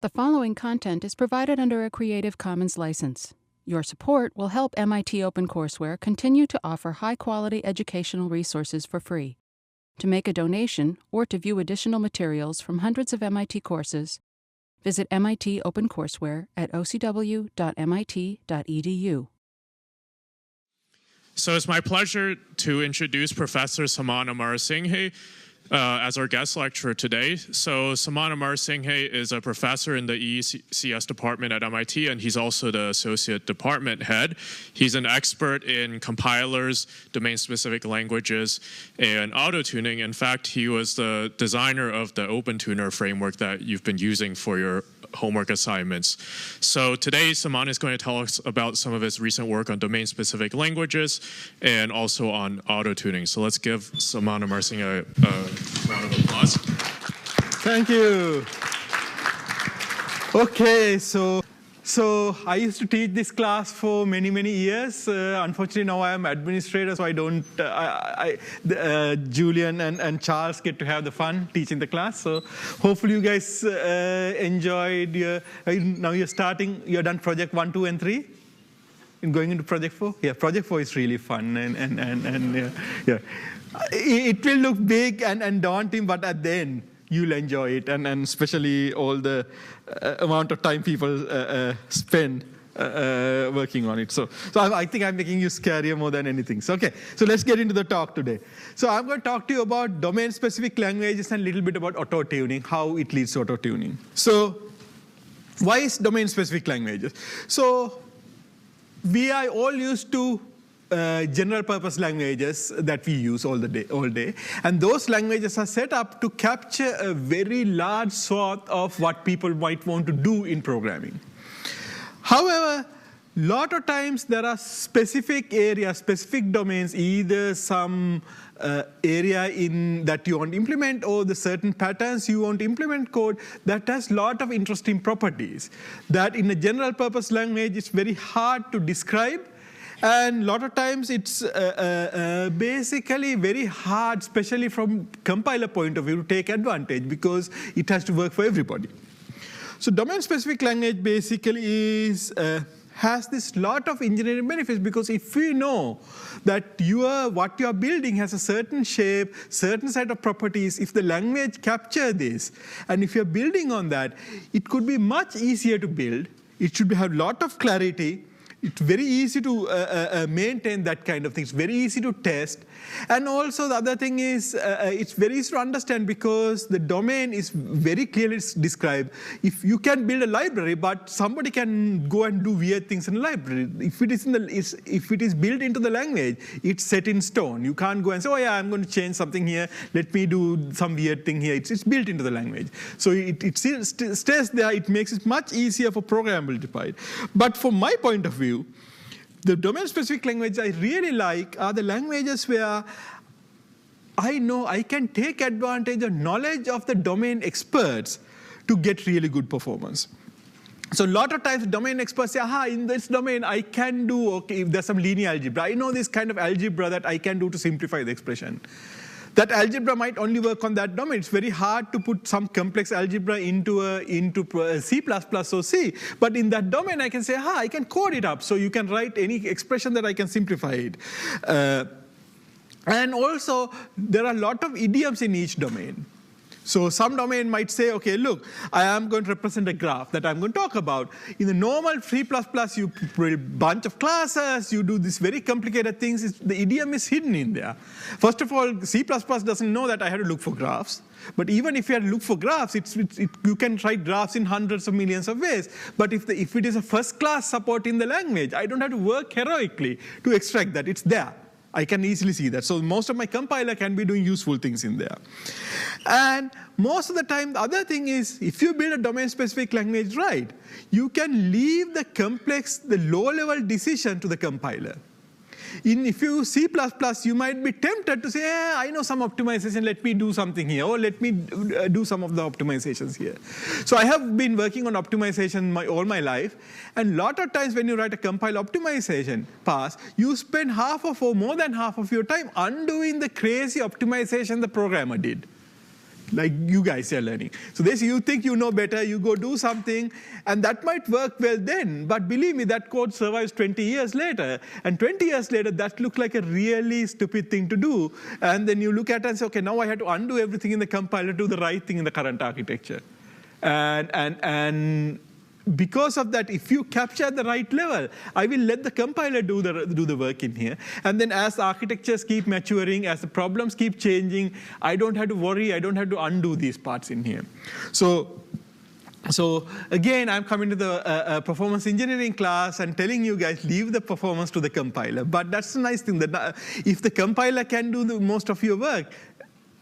The following content is provided under a Creative Commons license. Your support will help MIT OpenCourseware continue to offer high-quality educational resources for free. To make a donation or to view additional materials from hundreds of MIT courses, visit MIT OpenCourseware at ocw.mit.edu. So it's my pleasure to introduce Professor Saman Amarasinghe as our guest lecturer today. So Saman Amarasinghe is a professor in the ECS department at MIT, and he's also the associate department head. He's an expert in compilers, domain-specific languages, and auto-tuning. In fact, he was the designer of the OpenTuner framework that you've been using for your homework assignments. So today, Saman is going to tell us about some of his recent work on domain-specific languages and also on auto-tuning. So let's give Saman Amarasinghe a round of applause. Thank you. Okay, so I used to teach this class for many years. Unfortunately, now I am administrator, so I don't. Julian and Charles get to have the fun teaching the class. So hopefully you guys enjoyed your. Now you're starting. You're done project 1, 2, and 3. And going into project 4. Yeah, project 4 is really fun and yeah. It will look big and daunting, but at the end, you'll enjoy it, and especially all the amount of time people spend working on it. So I think I'm making you scarier more than anything. So let's get into the talk today. So I'm going to talk to you about domain-specific languages and a little bit about auto-tuning, how it leads to auto-tuning. So why is domain-specific languages? So we are all used to general purpose languages that we use all day. And those languages are set up to capture a very large swath of what people might want to do in programming. However, a lot of times there are specific areas, specific domains, either some area that you want to implement or the certain patterns you want to implement code that has a lot of interesting properties that in a general purpose language it's very hard to describe. And a lot of times it's basically very hard, especially from compiler point of view, to take advantage because it has to work for everybody. So domain-specific language basically has this lot of engineering benefits because if we know that what you are building has a certain shape, certain set of properties, if the language captures this, and if you're building on that, it could be much easier to build. It should have a lot of clarity. It's very easy to maintain that kind of thing. It's very easy to test. And also the other thing is it's very easy to understand because the domain is very clearly described. If you can build a library, but somebody can go and do weird things in a library. If it is built into the language, it's set in stone. You can't go and say, oh yeah, I'm going to change something here. Let me do some weird thing here. It's built into the language. So it stays there. It makes it much easier for programmability. But from my point of view, the domain-specific languages I really like are the languages where I know I can take advantage of knowledge of the domain experts to get really good performance. So a lot of times domain experts say, in this domain I can do, okay, if there's some linear algebra, I know this kind of algebra that I can do to simplify the expression. That algebra might only work on that domain. It's very hard to put some complex algebra into C++ or C. But in that domain, I can say, I can code it up. So you can write any expression that I can simplify it. And also, there are a lot of idioms in each domain. So some domain might say, okay, look, I am going to represent a graph that I'm going to talk about. In the normal C++, you put a bunch of classes, you do these very complicated things. The idiom is hidden in there. First of all, C++ doesn't know that I have to look for graphs. But even if you have to look for graphs, you can write graphs in hundreds of millions of ways. But if it is a first-class support in the language, I don't have to work heroically to extract that. It's there. I can easily see that. So most of my compiler can be doing useful things in there. And most of the time, the other thing is, if you build a domain-specific language right, you can leave the low-level decision to the compiler. If you use C++, you might be tempted to say, I know some optimization, let me do something here, or let me do some of the optimizations here. So I have been working on optimization all my life, and a lot of times when you write a compile optimization pass, you spend half or more than half of your time undoing the crazy optimization the programmer did. like you guys are learning. So you think you know better, you go do something, and that might work well then, but believe me, that code survives 20 years later, and 20 years later, that looks like a really stupid thing to do, and then you look at it and say, okay, now I have to undo everything in the compiler, do the right thing in the current architecture. And because of that, if you capture the right level, I will let the compiler do the work in here. And then as the architectures keep maturing, as the problems keep changing, I don't have to worry, I don't have to undo these parts in here. So again, I'm coming to the performance engineering class and telling you guys, leave the performance to the compiler. But that's the nice thing, that if the compiler can do the most of your work,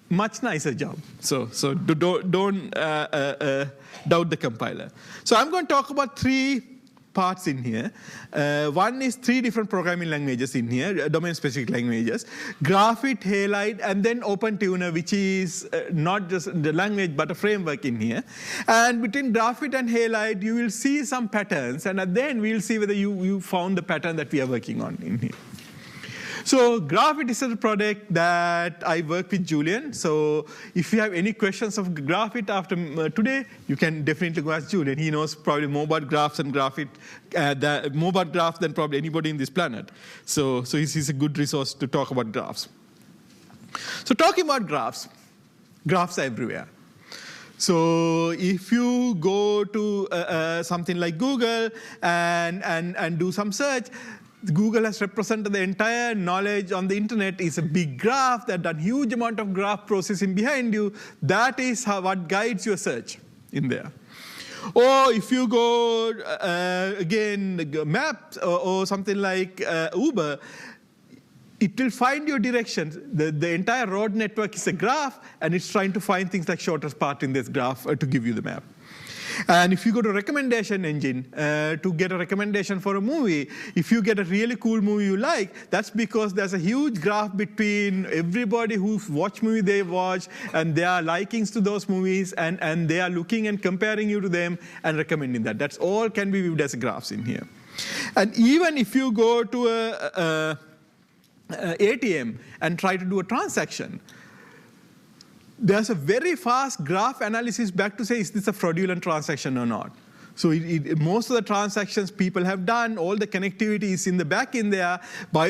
much nicer job. So don't doubt the compiler. So I'm going to talk about 3 parts in here. One is 3 different programming languages in here, domain-specific languages. GraphIt, Halide, and then OpenTuner, which is not just the language, but a framework in here. And between GraphIt and Halide, you will see some patterns, and then we'll see whether you found the pattern that we are working on in here. So GraphIt is a product that I work with Julian. So if you have any questions of GraphIt after today, you can definitely go ask Julian. He knows probably more about graphs and GraphIt, more about graphs than probably anybody in this planet. So he's a good resource to talk about graphs. So talking about graphs are everywhere. So if you go to something like Google and do some search, Google has represented the entire knowledge on the internet is a big graph that done huge amount of graph processing behind you. That is what guides your search in there. Or if you go, again, maps or something like Uber, it will find your directions. The entire road network is a graph, and it's trying to find things like shortest path in this graph to give you the map. And if you go to recommendation engine to get a recommendation for a movie, if you get a really cool movie you like, that's because there's a huge graph between everybody who's watched movie they watch and their likings to those movies, and they are looking and comparing you to them and recommending that. That's all can be viewed as graphs in here. And even if you go to a ATM and try to do a transaction, there's a very fast graph analysis back to say, is this a fraudulent transaction or not? So most of the transactions people have done, all the connectivity is in the back in there.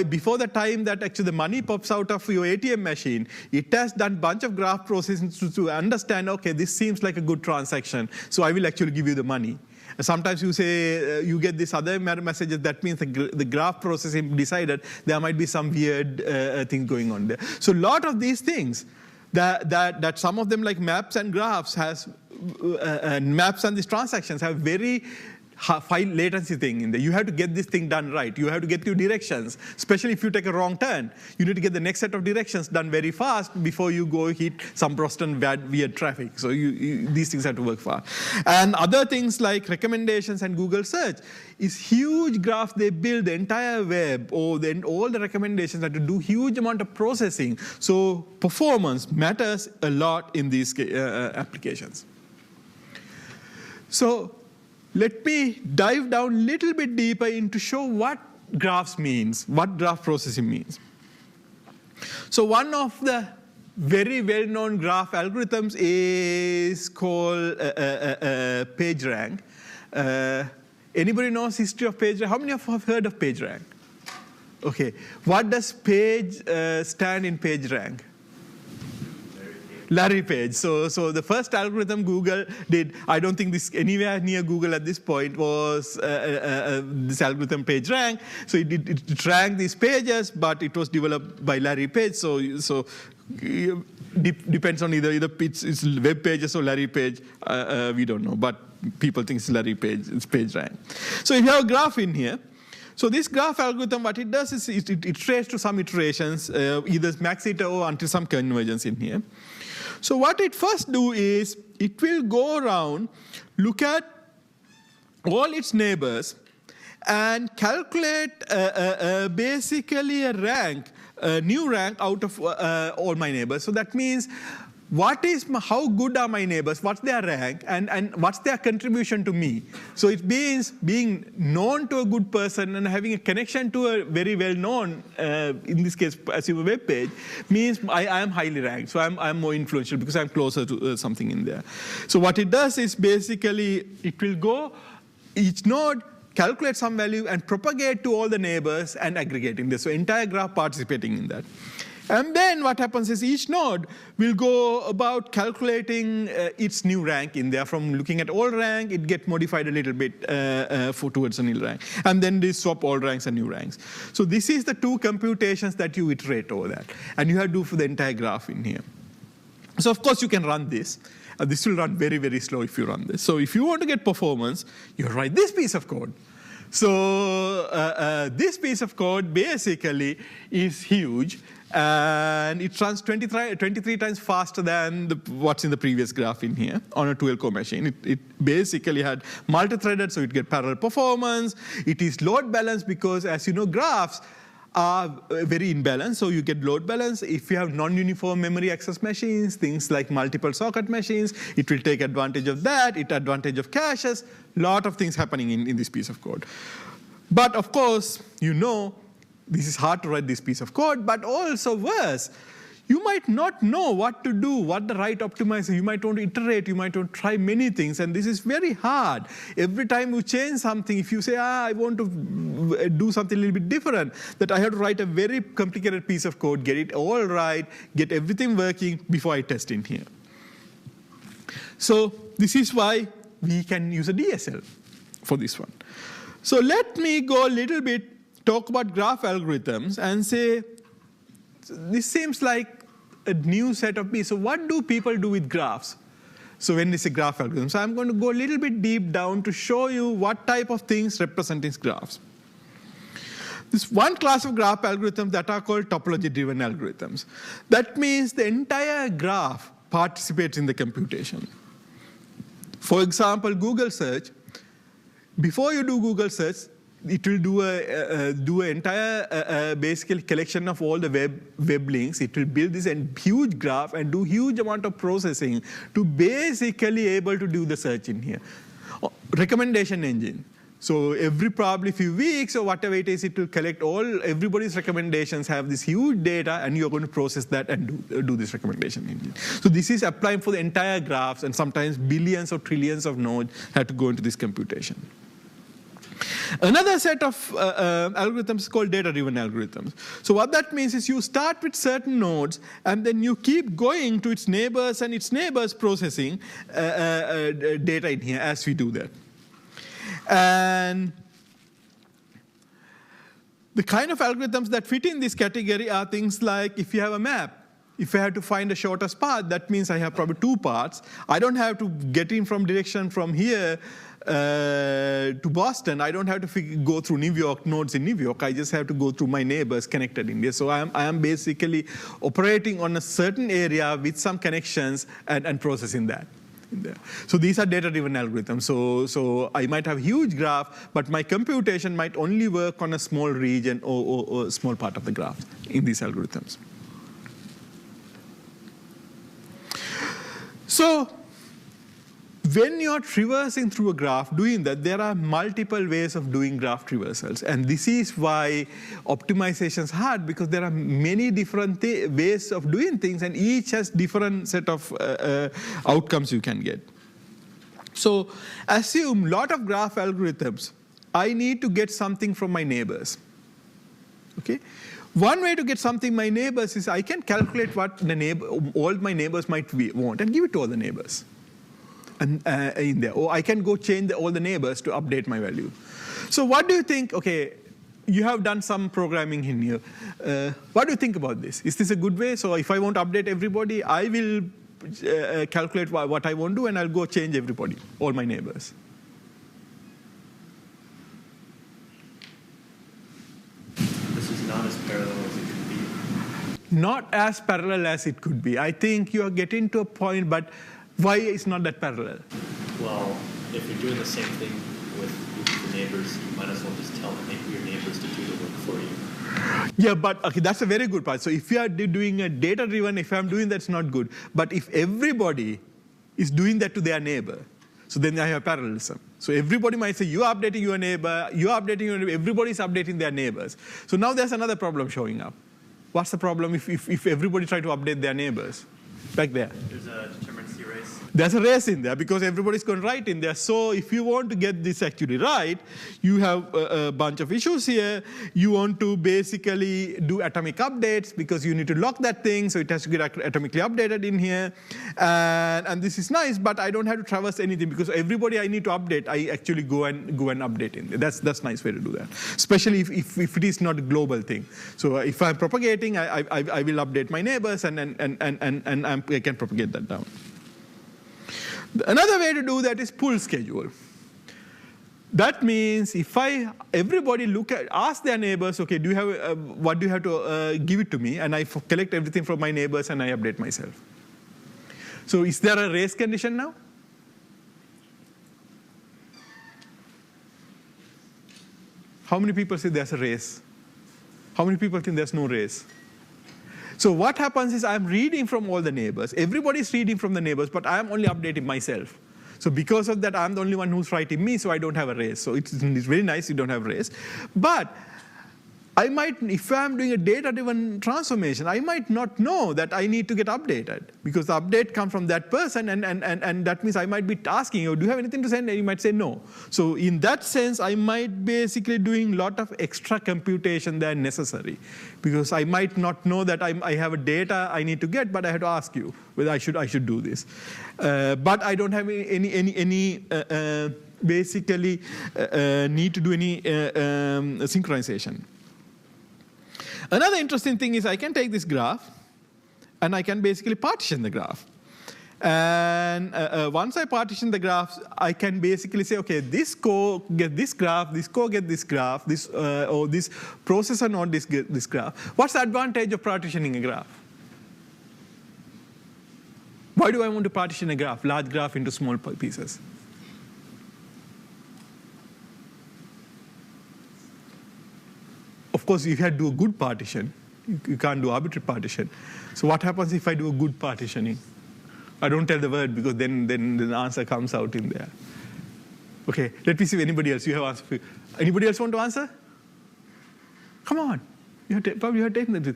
Before the time that actually the money pops out of your ATM machine, it has done a bunch of graph processing to understand, okay, this seems like a good transaction, so I will actually give you the money. Sometimes you say, you get this other messages, that means the graph processing decided there might be some weird thing going on there. So a lot of these things, that some of them like maps and graphs maps and these transactions have very high latency thing in there. You have to get this thing done right. You have to get your directions, especially if you take a wrong turn. You need to get the next set of directions done very fast before you go hit some Boston weird traffic. So these things have to work fast. And other things like recommendations and Google search is huge graph. They build the entire web, or then all the recommendations have to do huge amount of processing. So performance matters a lot in these applications. So let me dive down a little bit deeper into show what graphs means, what graph processing means. So one of the very well-known graph algorithms is called PageRank. Anybody knows history of PageRank? How many of you have heard of PageRank? Okay. What does page stand in PageRank? Larry Page. So the first algorithm Google did, I don't think this anywhere near Google at this point, was this algorithm PageRank. So it ranked these pages, but it was developed by Larry Page. So depends on either it's web pages or Larry Page. We don't know, but people think it's Larry Page. It's PageRank. So if you have a graph in here. So this graph algorithm, what it does is it iterates to some iterations, either max iter or until some convergence in here. So what it first do is, it will go around, look at all its neighbors, and calculate basically a new rank out of all my neighbors. So that means how good are my neighbors, what's their rank, and what's their contribution to me. So it means being known to a good person and having a connection to a very well-known, in this case, as a web page, means I am highly ranked. So I'm more influential because I'm closer to something in there. So what it does is basically it will go, each node, calculate some value and propagate to all the neighbors and aggregate in this. So entire graph participating in that. And then what happens is each node will go about calculating its new rank in there. From looking at all rank, it gets modified a little bit towards a new rank. And then they swap all ranks and new ranks. So this is the two computations that you iterate over that. And you have to do for the entire graph in here. So of course you can run this. This will run very, very slow if you run this. So if you want to get performance, you write this piece of code. So this piece of code basically is huge. And it runs 23 times faster than what's in the previous graph in here on a 12-core machine. It basically had multi-threaded, so it get parallel performance. It is load balanced because, as you know, graphs are very imbalanced, so you get load balance. If you have non-uniform memory access machines, things like multiple socket machines, it will take advantage of that, advantage of caches, lot of things happening in this piece of code. But of course, you know, this is hard to write this piece of code, but also worse, you might not know what to do, what the right optimizer. You might want to iterate, you might want to try many things, and this is very hard. Every time you change something, if you say, I want to do something a little bit different, that I have to write a very complicated piece of code, get it all right, get everything working before I test in here. So this is why we can use a DSL for this one. So let me go a little bit, talk about graph algorithms and say, this seems like a new set of pieces. So what do people do with graphs? So when they say graph algorithms, so I'm going to go a little bit deep down to show you what type of things represent these graphs. This one class of graph algorithms that are called topology-driven algorithms. That means the entire graph participates in the computation. For example, Google search. Before you do Google search, it will do an entire basically collection of all the web links. It will build this huge graph and do huge amount of processing to basically able to do the search in here. Recommendation engine. So probably few weeks or whatever it is, it will collect everybody's recommendations, have this huge data, and you're going to process that and do this recommendation engine. So this is applying for the entire graphs, and sometimes billions or trillions of nodes have to go into this computation. Another set of algorithms is called data-driven algorithms. So what that means is you start with certain nodes, and then you keep going to its neighbors and its neighbors processing data in here as we do that. And the kind of algorithms that fit in this category are things like if you have a map. If I have to find the shortest path, that means I have probably two paths. I don't have to get in from direction from here to Boston. I don't have to go through New York, nodes in New York. I just have to go through my neighbors connected in there. So I am basically operating on a certain area with some connections and processing that in there. So these are data-driven algorithms. So I might have a huge graph, but my computation might only work on a small region or a small part of the graph in these algorithms. So when you're traversing through a graph, doing that, there are multiple ways of doing graph traversals. And this is why optimization is hard, because there are many different ways of doing things, and each has different set of outcomes you can get. So assume a lot of graph algorithms. I need to get something from my neighbors. Okay? One way to get something my neighbors is I can calculate what all my neighbors might want and give it to all the neighbors and, in there. Or I can go change all the neighbors to update my value. So what do you think? Okay, you have done some programming in here. What do you think about this? Is this a good way? So if I want to update everybody, I will calculate what I want to do, and I'll go change everybody, all my neighbors. Not as parallel as it could be. Not as parallel as it could be. I think you are getting to a point, but why is not that parallel? Well, if you're doing the same thing with the neighbors, you might as well just tell your neighbors to do the work for you. Yeah, but okay, that's a very good part. So if you are doing a data-driven, if I'm doing that's not good. But if everybody is doing that to their neighbor, so then I have parallelism. So everybody might say, you're updating your neighbor, you're updating your neighbor, everybody's updating their neighbors. So now there's another problem showing up. What's the problem if everybody try to update their neighbors? Back there. There's a determinacy race. There's a race in there because everybody's going to write in there. So if you want to get this actually right, you have a bunch of issues here. You want to basically do atomic updates because you need to lock that thing, so it has to get atomically updated in here. And this is nice, but I don't have to traverse anything because everybody I need to update, I actually go and update in there. That's a nice way to do that, especially if it is not a global thing. So if I'm propagating, I will update my neighbors and I can propagate that down. Another way to do that is pull schedule. That means if everybody ask their neighbors, okay, do you have what do you have to give it to me, and I collect everything from my neighbors and I update myself. So is there a race condition now? How many people say there's a race? How many people think there's no race? So what happens is I'm reading from all the neighbors. Everybody's reading from the neighbors, but I'm only updating myself. So because of that, I'm the only one who's writing me, so I don't have a race. So it's very nice you don't have a race. But I might, if I'm doing a data-driven transformation, I might not know that I need to get updated because the update comes from that person, and that means I might be asking you, do you have anything to send? And you might say no. So in that sense, I might basically doing a lot of extra computation than necessary because I might not know that I have a data I need to get, but I have to ask you whether I should do this. But I don't have any basically need to do any synchronization. Another interesting thing is I can take this graph and I can basically partition the graph. And once I partition the graph, I can basically say, okay, this core get this graph, this core get this graph, or this processor node get this graph. What's the advantage of partitioning a graph? Why do I want to partition a graph, large graph, into small pieces? Of course, if you had to do a good partition, you can't do arbitrary partition. So what happens if I do a good partitioning? I don't tell the word because then the answer comes out in there. Okay, let me see if anybody else. You have answer. Anybody else want to answer? Come on. Probably you have taken it.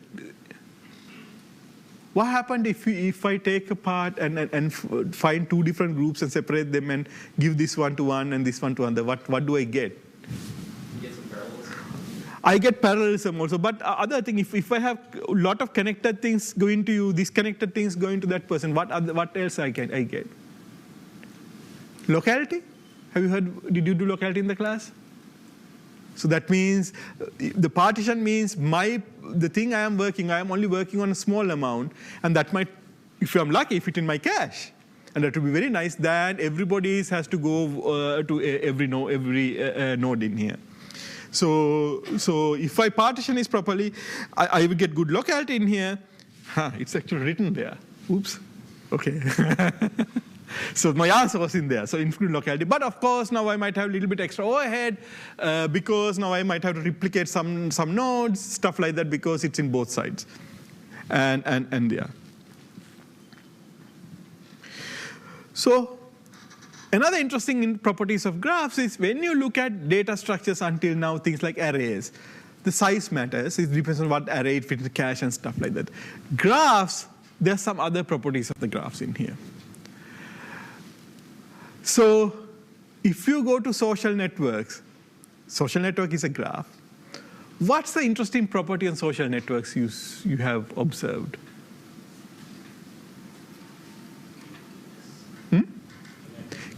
What happened if I take apart and find two different groups and separate them and give this one to one and this one to another? What do I get? I get parallelism also, but other thing, if I have a lot of connected things going to you, disconnected things going to that person, what else I get? Locality? Have you heard, did you do locality in the class? So that means, the partition means the thing I am only working on a small amount, and that might, if I'm lucky, fit in my cache. And that would be very nice, then everybody has to go to every node in here. So if I partition this properly, I will get good locality in here. It's actually written there. Oops. Okay. So my answer was in there. So include locality. But of course, now I might have a little bit extra overhead because now I might have to replicate some nodes, stuff like that, because it's in both sides. And yeah. So another interesting properties of graphs is when you look at data structures until now, things like arrays, the size matters. It depends on what array it fits in the cache and stuff like that. Graphs, there are some other properties of the graphs in here. So if you go to social networks, social network is a graph. What's the interesting property on social networks you have observed?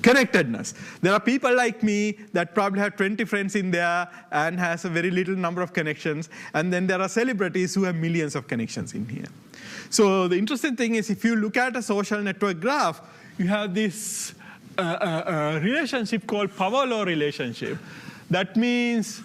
Connectedness. There are people like me that probably have 20 friends in there and has a very little number of connections. And then there are celebrities who have millions of connections in here. So the interesting thing is if you look at a social network graph, you have this relationship called power law relationship. That means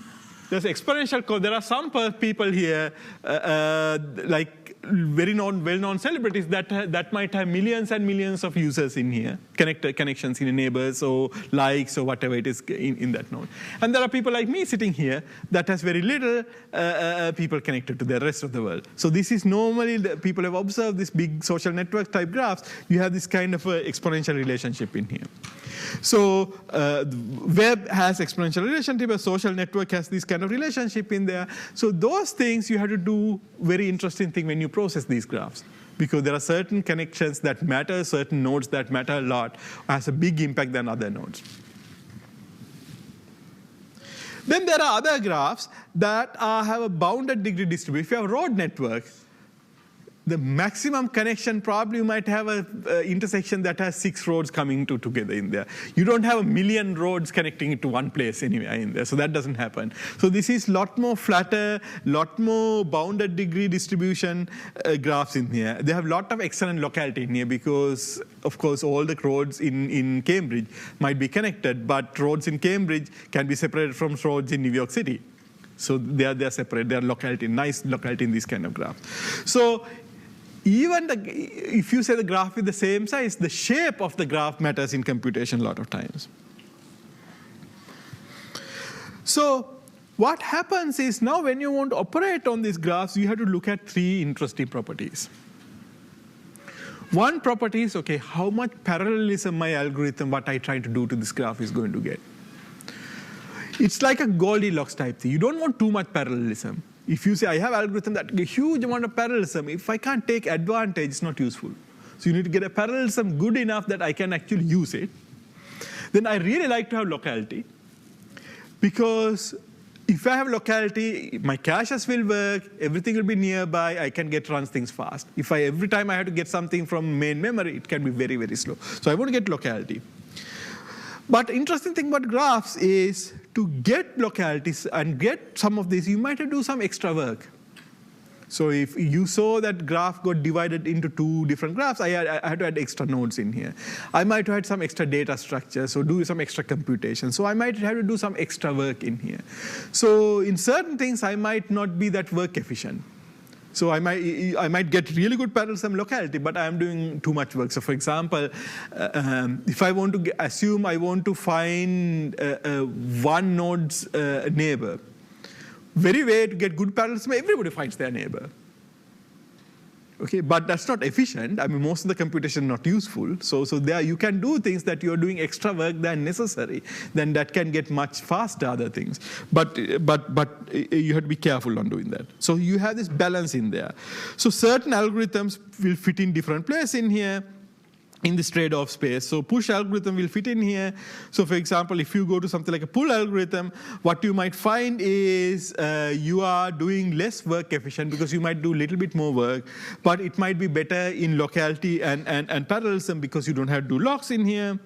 there's exponential code. There are some people here like very well-known celebrities that might have millions and millions of users in here, connections in neighbors or likes or whatever it is in that node. And there are people like me sitting here that has very little people connected to the rest of the world. So this is normally, people have observed this big social network type graphs, you have this kind of exponential relationship in here. So web has exponential relationship, a social network has this kind of relationship in there. So those things you have to do very interesting thing when you process these graphs, because there are certain connections that matter, certain nodes that matter a lot, has a big impact than other nodes. Then there are other graphs that have a bounded degree distribution. If you have a road network, the maximum connection, probably you might have an intersection that has 6 roads coming together in there. You don't have a million roads connecting it to one place anyway in there, so that doesn't happen. So this is lot more flatter, lot more bounded degree distribution graphs in here. They have lot of excellent locality in here because, of course, all the roads in Cambridge might be connected, but roads in Cambridge can be separated from roads in New York City. So they are separate, they are locality, nice locality in this kind of graph. So even if you say the graph is the same size, the shape of the graph matters in computation a lot of times. So what happens is now when you want to operate on these graphs, you have to look at 3 interesting properties. One property is, okay, how much parallelism my algorithm, what I try to do to this graph is going to get. It's like a Goldilocks type thing. You don't want too much parallelism. If you say, I have algorithm that get a huge amount of parallelism, if I can't take advantage, it's not useful. So you need to get a parallelism good enough that I can actually use it. Then I really like to have locality, because if I have locality, my caches will work, everything will be nearby, I can run things fast. If every time I have to get something from main memory, it can be very, very slow. So I want to get locality. But interesting thing about graphs is to get localities and get some of these, you might have to do some extra work. So if you saw that graph got divided into 2 different graphs, I had to add extra nodes in here. I might have had some extra data structure, so do some extra computation. So I might have to do some extra work in here. So in certain things, I might not be that work efficient. So I might get really good parallelism locality, but I am doing too much work. So for example, if I want to assume I want to find one node's neighbor, very way to get good parallelism, everybody finds their neighbor. Okay, but that's not efficient. I mean, most of the computation is not useful. So there you can do things that you're doing extra work than necessary. Then that can get much faster other things. But you have to be careful on doing that. So you have this balance in there. So certain algorithms will fit in different places in here, in this trade-off space. So push algorithm will fit in here. So for example, if you go to something like a pull algorithm, what you might find is you are doing less work efficient because you might do a little bit more work, but it might be better in locality and parallelism because you don't have to do locks in here.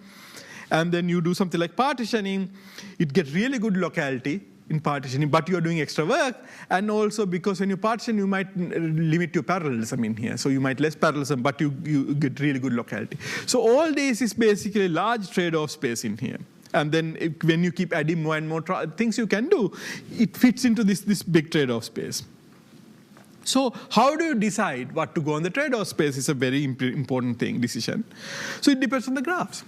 And then you do something like partitioning, it gets really good locality in partitioning, but you're doing extra work. And also because when you partition, you might limit your parallelism in here. So you might less parallelism, but you get really good locality. So all this is basically a large trade-off space in here. And then when you keep adding more and more things you can do, it fits into this big trade-off space. So how do you decide what to go on the trade-off space is a very important decision. So it depends on the graphs.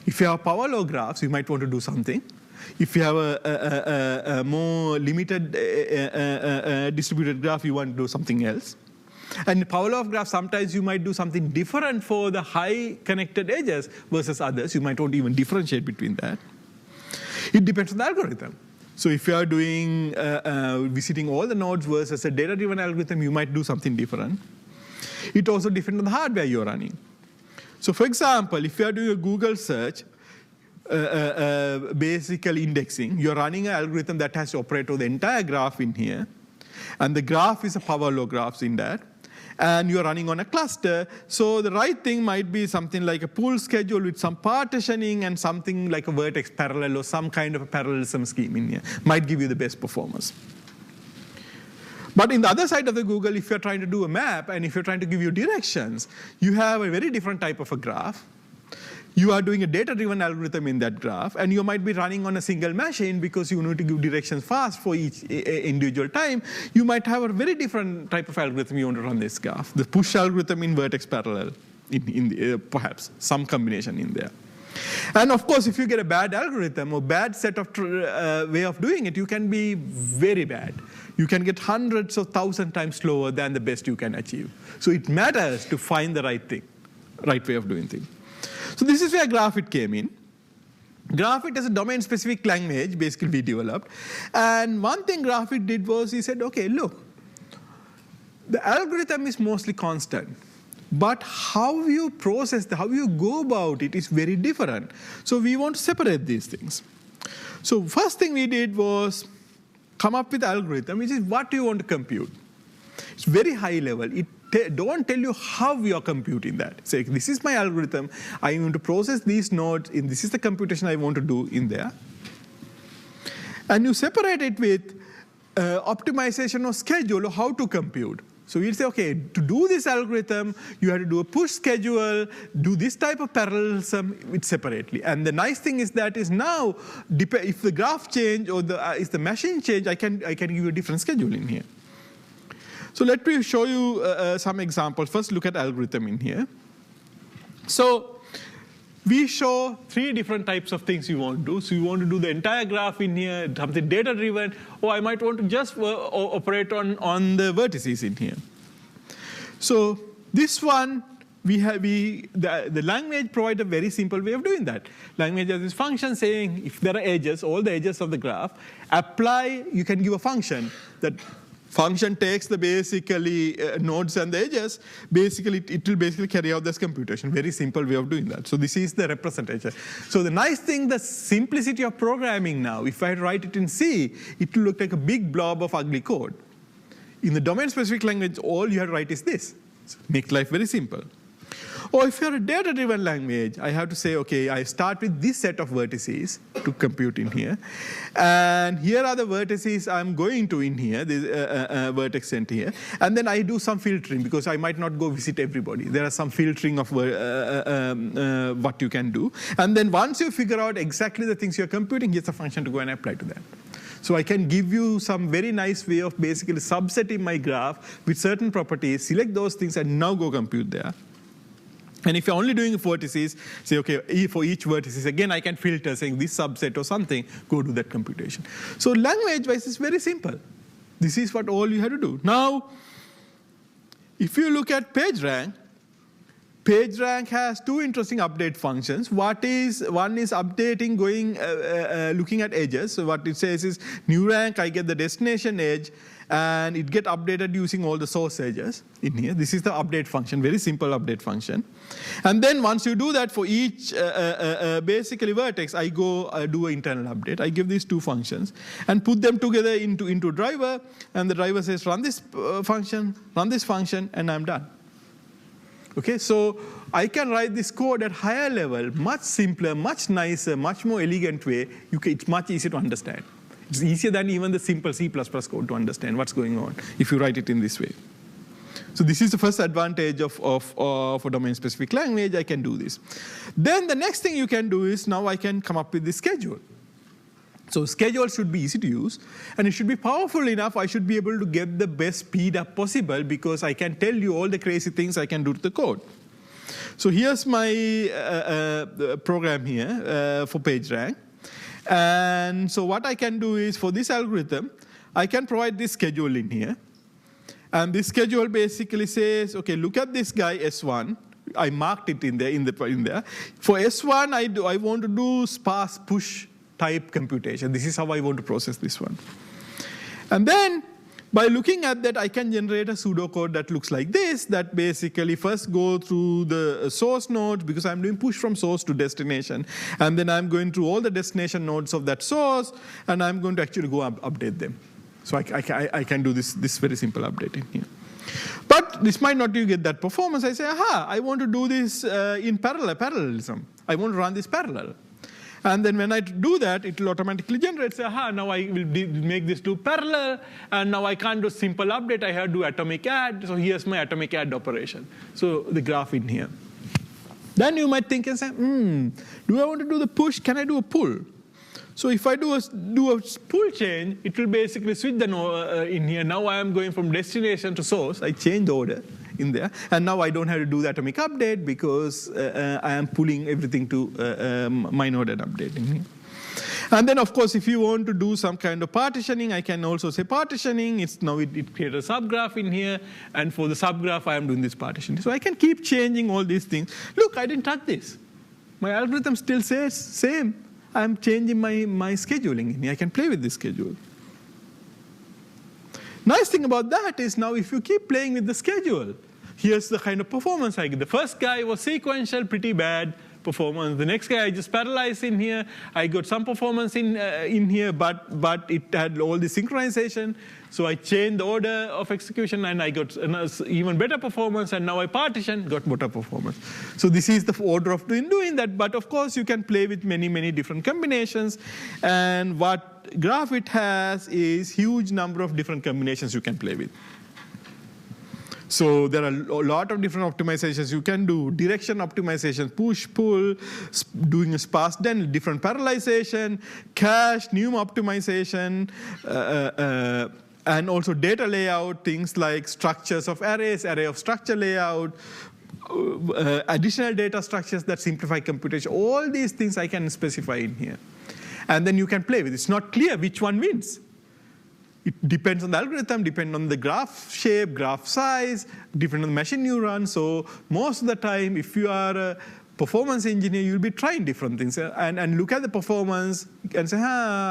If you have power law graphs, you might want to do something. If you have a more limited distributed graph, you want to do something else. And in power law of graph, sometimes you might do something different for the high connected edges versus others. You might want to even differentiate between that. It depends on the algorithm. So if you are doing visiting all the nodes versus a data-driven algorithm, you might do something different. It also depends on the hardware you're running. So for example, if you are doing a Google search, basically indexing, you're running an algorithm that has to operate over the entire graph in here. And the graph is a power law graph in that. And you're running on a cluster. So the right thing might be something like a pull schedule with some partitioning and something like a vertex parallel or some kind of a parallelism scheme in here. Might give you the best performance. But in the other side of the Google, if you're trying to do a map and if you're trying to give you directions, you have a very different type of a graph. you are doing a data-driven algorithm in that graph, and you might be running on a single machine because you need to give directions fast for each individual time. You might have a very different type of algorithm you want to run this graph. The push algorithm in vertex parallel, perhaps some combination in there. And of course, if you get a bad algorithm or bad set of way of doing it, you can be very bad. You can get hundreds of thousand times slower than the best you can achieve. So it matters to find the right thing, right way of doing things. So this is where GraphIt came in. GraphIt is a domain-specific language, basically we developed. And one thing GraphIt did was he said, okay, look, the algorithm is mostly constant. But how you process, how you go about it is very different. So we want to separate these things. So first thing we did was come up with algorithm, which is what you want to compute. It's very high level. It don't tell you how you are computing that. Say, this is my algorithm. I want to process these nodes, and this is the computation I want to do in there. And you separate it with optimization or schedule or how to compute. So we'll say, okay, to do this algorithm, you have to do a push schedule, do this type of parallelism separately. And the nice thing is that is now, if the graph change or if the machine change, I can give you a different schedule in here. So let me show you some examples. First, look at algorithm in here. So we show 3 different types of things you want to do. So you want to do the entire graph in here, something data-driven, or I might want to just operate on the vertices in here. So this one, the language provides a very simple way of doing that. Language has this function saying if there are edges, all the edges of the graph, apply, you can give a function that function takes the basically nodes and the edges. Basically, it will basically carry out this computation. Very simple way of doing that. So this is the representation. So the nice thing, the simplicity of programming now, if I write it in C, it will look like a big blob of ugly code. In the domain-specific language, all you have to write is this. So make life very simple. Or if you're a data-driven language, I have to say, okay, I start with this set of vertices to compute in here. And here are the vertices I'm going to in here, this vertex center here. And then I do some filtering, because I might not go visit everybody. There are some filtering of what you can do. And then once you figure out exactly the things you're computing, here's a function to go and apply to that. So I can give you some very nice way of basically subsetting my graph with certain properties, select those things, and now go compute there. And if you're only doing vertices, say, okay, for each vertices, again, I can filter saying this subset or something, go do that computation. So language-wise, it's very simple. This is what all you have to do. Now, if you look at PageRank has 2 interesting update functions. One is updating, looking at edges. So what it says is, new rank, I get the destination edge, and it get updated using all the source edges in here. This is the update function, very simple update function. And then once you do that for each basically vertex, I go do an internal update. I give these 2 functions and put them together into driver, and the driver says run this function, and I'm done. Okay, so I can write this code at higher level, much simpler, much nicer, much more elegant way. It's much easier to understand. It's easier than even the simple C++ code to understand what's going on if you write it in this way. So this is the first advantage of a domain-specific language. I can do this. Then the next thing you can do is now I can come up with this schedule. So schedule should be easy to use, and it should be powerful enough. I should be able to get the best speed up possible, because I can tell you all the crazy things I can do to the code. So here's my program here for PageRank. And so what I can do is, for this algorithm, I can provide this schedule in here. And this schedule basically says, okay, look at this guy, S1. I marked it in there. For S1, I want to do sparse push type computation. This is how I want to process this one. And then, by looking at that, I can generate a pseudocode that looks like this, that basically first go through the source node, because I'm doing push from source to destination. And then I'm going through all the destination nodes of that source, and I'm going to actually go update them. So I can do this very simple update in here. But this might not get that performance. I say, aha, I want to do this in parallelism. I want to run this parallel. And then when I do that, it will automatically generate, say, aha, now I will make this to parallel, and now I can't do simple update, I have to do atomic add, so here's my atomic add operation. So the graph in here. Then you might think and say, do I want to do the push? Can I do a pull? So if I do a pull change, it will basically switch the node in here. Now I am going from destination to source. I change the order in there. And now I don't have to do the atomic update because I am pulling everything to my node and updating here. And then, of course, if you want to do some kind of partitioning, I can also say partitioning. Now it creates a subgraph in here. And for the subgraph, I am doing this partitioning. So I can keep changing all these things. Look, I didn't touch this. My algorithm still says same. I'm changing my scheduling in here. I can play with this schedule. Nice thing about that is now if you keep playing with the schedule, here's the kind of performance I get. The first guy was sequential, pretty bad performance. The next guy I just parallelized in here. I got some performance in here, but it had all the synchronization. So I changed the order of execution, and I got even better performance. And now I partitioned, got better performance. So this is the order of doing that. But of course, you can play with many, many different combinations. And what GraphIt has is huge number of different combinations you can play with. So there are a lot of different optimizations you can do. Direction optimization, push, pull, doing a sparse den, different parallelization, cache, Neum optimization, and also data layout, things like structures of arrays, array of structure layout, additional data structures that simplify computation. All these things I can specify in here. And then you can play with it. It's not clear which one wins. It depends on the algorithm, depends on the graph shape, graph size, depends on the machine you run. So most of the time, if you are a performance engineer, you'll be trying different things and look at the performance and say,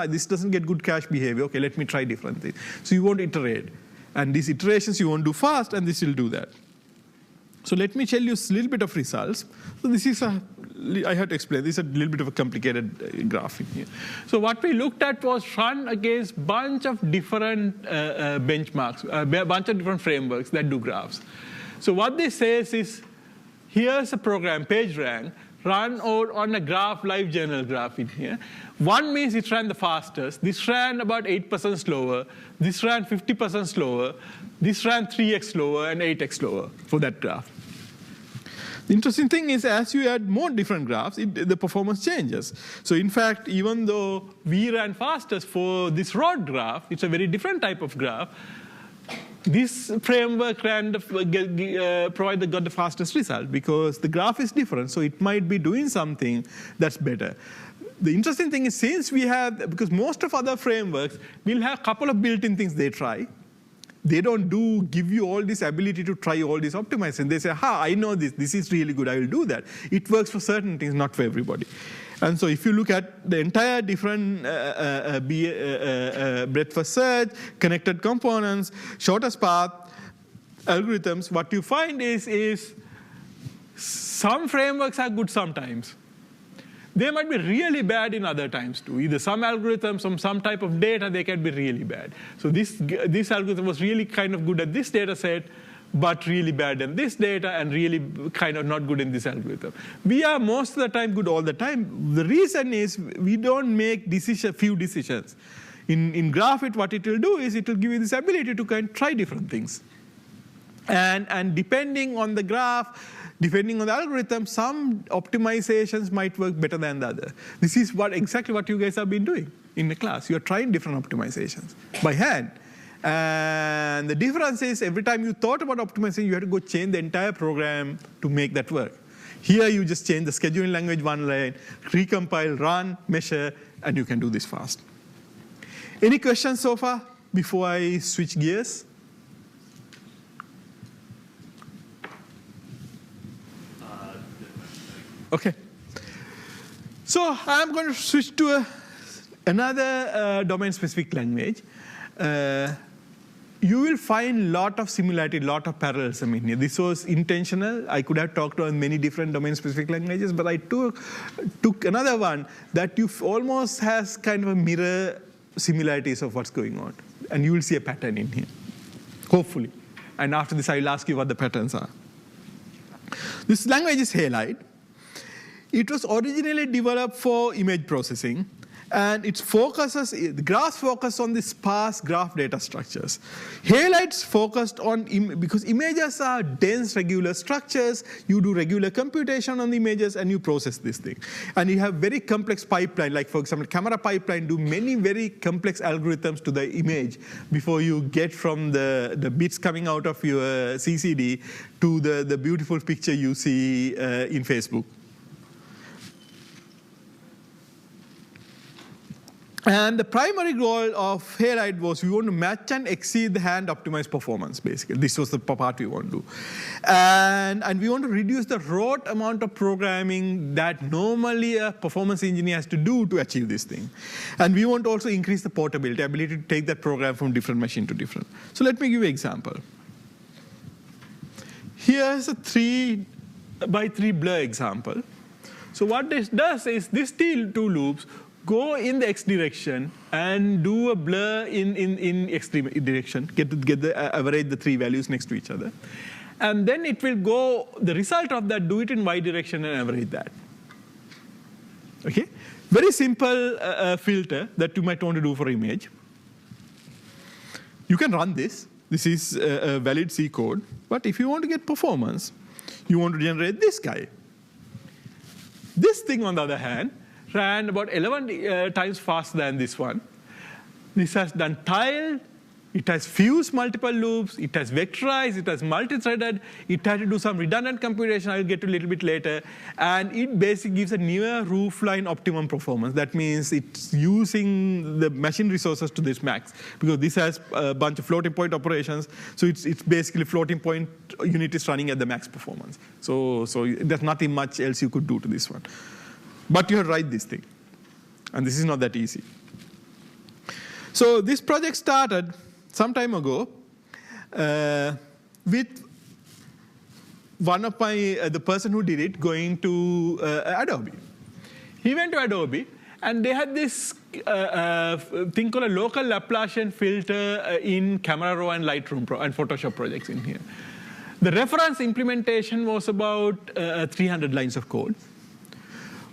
this doesn't get good cache behavior. OK, let me try different things. So you want to iterate. And these iterations you want to do fast, and this will do that. So let me tell you a little bit of results. So this is I have to explain. This is a little bit of a complicated graph in here. So what we looked at was run against a bunch of different benchmarks, a bunch of different frameworks that do graphs. So what this says is, here's a program, PageRank, run on a graph, live journal graph in here. One means it ran the fastest. This ran about 8% slower. This ran 50% slower. This ran 3x slower and 8x slower for that graph. The interesting thing is, as you add more different graphs, the performance changes. So in fact, even though we ran fastest for this rod graph, it's a very different type of graph, this framework got the fastest result because the graph is different. So it might be doing something that's better. The interesting thing is, since we have, because most of other frameworks will have a couple of built-in things they try. They don't give you all this ability to try all this optimization. They say, I know this. This is really good. I will do that. It works for certain things, not for everybody. And so if you look at the entire different breadth first search, connected components, shortest path, algorithms, what you find is some frameworks are good sometimes. They might be really bad in other times too. Either some algorithms, some type of data, they can be really bad. So this algorithm was really kind of good at this data set, but really bad in this data, and really kind of not good in this algorithm. We are most of the time good all the time. The reason is we don't make few decisions. In GraphIt, what it will do is it will give you this ability to kind of try different things. And depending on the graph, depending on the algorithm, some optimizations might work better than the other. This is exactly what you guys have been doing in the class. You're trying different optimizations by hand. And the difference is, every time you thought about optimization, you had to go change the entire program to make that work. Here, you just change the scheduling language one line, recompile, run, measure, and you can do this fast. Any questions so far before I switch gears? OK. So I'm going to switch to another domain-specific language. You will find a lot of similarity, a lot of parallelism in here. This was intentional. I could have talked about many different domain-specific languages, but I took another one that almost has kind of a mirror similarities of what's going on. And you will see a pattern in here, hopefully. And after this, I will ask you what the patterns are. This language is Halide. It was originally developed for image processing. And the graphs focus on the sparse graph data structures. Halide's focused on, because images are dense regular structures, you do regular computation on the images and you process this thing. And you have very complex pipeline, like for example, camera pipeline do many very complex algorithms to the image before you get from the bits coming out of your CCD to the beautiful picture you see in Facebook. And the primary goal of Halide was we want to match and exceed the hand-optimized performance, basically. This was the part we want to do. And we want to reduce the rote amount of programming that normally a performance engineer has to do to achieve this thing. And we want to also increase the portability, ability to take that program from different machine to different. So let me give you an example. Here's a 3x3 blur example. So what this does is these two loops go in the x direction and do a blur in x direction, get the average the three values next to each other. And then it will go, the result of that, do it in y direction and average that. Okay? Very simple filter that you might want to do for image. You can run this. This is a valid C code. But if you want to get performance, you want to generate this guy. This thing, on the other hand, ran about 11 times faster than this one. This has done tiled, it has fused multiple loops, it has vectorized, it has multi-threaded, it had to do some redundant computation I'll get to a little bit later, and it basically gives a near roofline optimum performance. That means it's using the machine resources to this max, because this has a bunch of floating point operations, so it's basically floating point unit is running at the max performance. So there's nothing much else you could do to this one. But you have to write this thing, and this is not that easy. So this project started some time ago with one of the person who did it going to Adobe. He went to Adobe, and they had this thing called a local Laplacian filter in Camera Raw and Lightroom Pro and Photoshop projects in here. The reference implementation was about 300 lines of code.